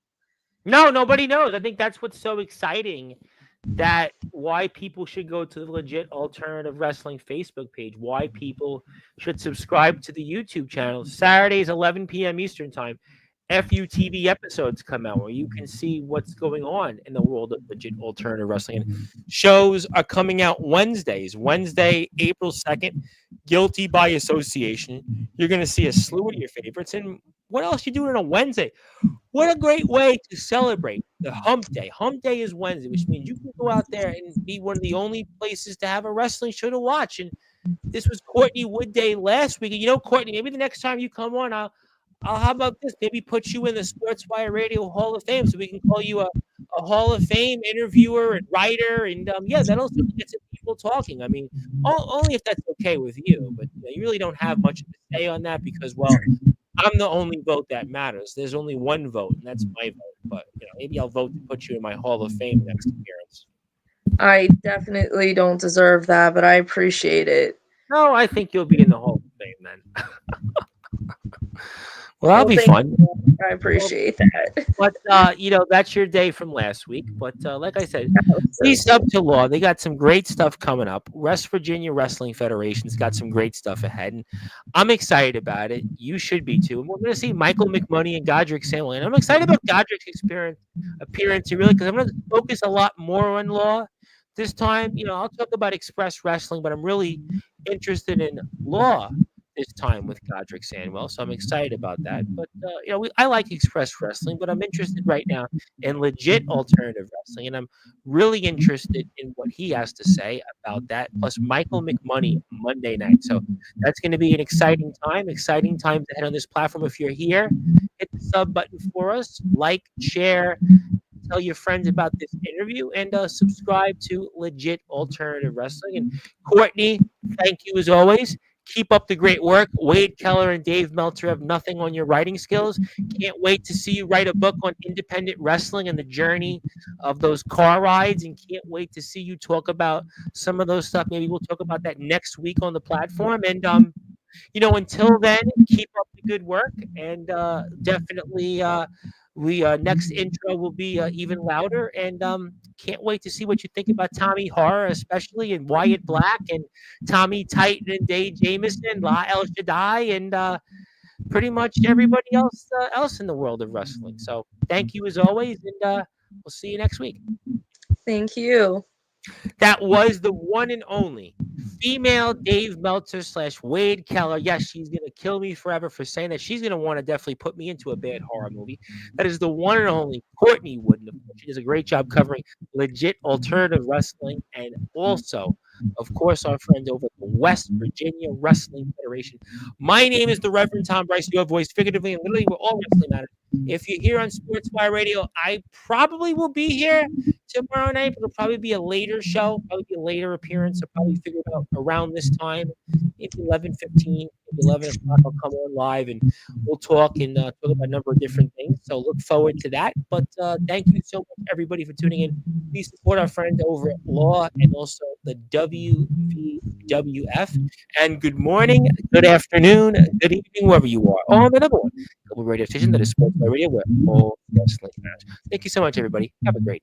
No, nobody knows. I think that's what's so exciting. That why people should go to the Legit Alternative Wrestling Facebook page. Why people should subscribe to the YouTube channel. Saturdays, 11 p.m. Eastern Time. FUTV episodes come out where you can see what's going on in the world of Legit Alternative Wrestling. And shows are coming out Wednesdays. Wednesday, April 2nd, Guilty by Association. You're going to see a slew of your favorites. And what else you doing on a Wednesday? What a great way to celebrate the hump day. Hump day is Wednesday, which means you can go out there and be one of the only places to have a wrestling show to watch. And this was Courtney Wood Day last week. And Courtney, maybe the next time you come on, how about this? Maybe put you in the Sportswire Radio Hall of Fame so we can call you a Hall of Fame interviewer and writer. And yeah, that'll get some people talking. I mean, only if that's okay with you. But you really don't have much to say on that because, well, I'm the only vote that matters. There's only one vote, and that's my vote. But maybe I'll vote to put you in my Hall of Fame next appearance. I definitely don't deserve that, but I appreciate it. No, I think you'll be in the Hall of Fame then. Well, that'll Well, be thank fun. you. I Well, appreciate that. but that's your day from last week. But like I said, That was so please sub cool. to Law. They got some great stuff coming up. West Virginia Wrestling Federation's got some great stuff ahead, and I'm excited about it. You should be too. And we're going to see Michael McMoney and Godric Sandlin. And I'm excited about Godric's appearance here, really, because I'm going to focus a lot more on Law this time. I'll talk about Express Wrestling, but I'm really interested in Law this time with Godric Sandwell, so I'm excited about that. But I like Express Wrestling, but I'm interested right now in legit alternative wrestling, and I'm really interested in what he has to say about that. Plus, Michael McMoney Monday night, so that's going to be an exciting time to head on this platform. If you're here, hit the sub button for us, like, share, tell your friends about this interview, and subscribe to Legit Alternative Wrestling. And Courtney, thank you as always. Keep up the great work. Wade Keller and Dave Meltzer have nothing on your writing skills. Can't wait to see you write a book on independent wrestling and the journey of those car rides. And can't wait to see you talk about some of those stuff. Maybe we'll talk about that next week on the platform. And until then, keep up the good work, and definitely we next intro will be even louder, and can't wait to see what you think about Tommy Horror, especially, and Wyatt Black and Tommy Titan and Dave Jameson, La El Shaddai, and pretty much everybody else in the world of wrestling. So thank you as always, and we'll see you next week. Thank you. That was the one and only female Dave Meltzer / Wade Keller. Yes, she's going to kill me forever for saying that. She's going to want to definitely put me into a bad horror movie. That is the one and only Courtney Wooden. She does a great job covering legit alternative wrestling, and also, of course, our friend over at the West Virginia Wrestling Federation. My name is the Reverend Tom Bryce, your voice, figuratively and literally, we're all wrestling matters. If you're here on Sportzwire Radio, I probably will be here tomorrow night, but it'll probably be a later show, probably be a later appearance. I'll probably figure it out around this time, maybe 11:15, maybe 11 o'clock. I'll come on live and we'll talk and talk about a number of different things. So look forward to that. But thank you so much, everybody, for tuning in. Please support our friends over at Law and also the WVWF. And good morning, good afternoon, good evening, wherever you are. On the number one global radio station that is Sports by Radio, where all wrestling matters. Thank you so much, everybody. Have a great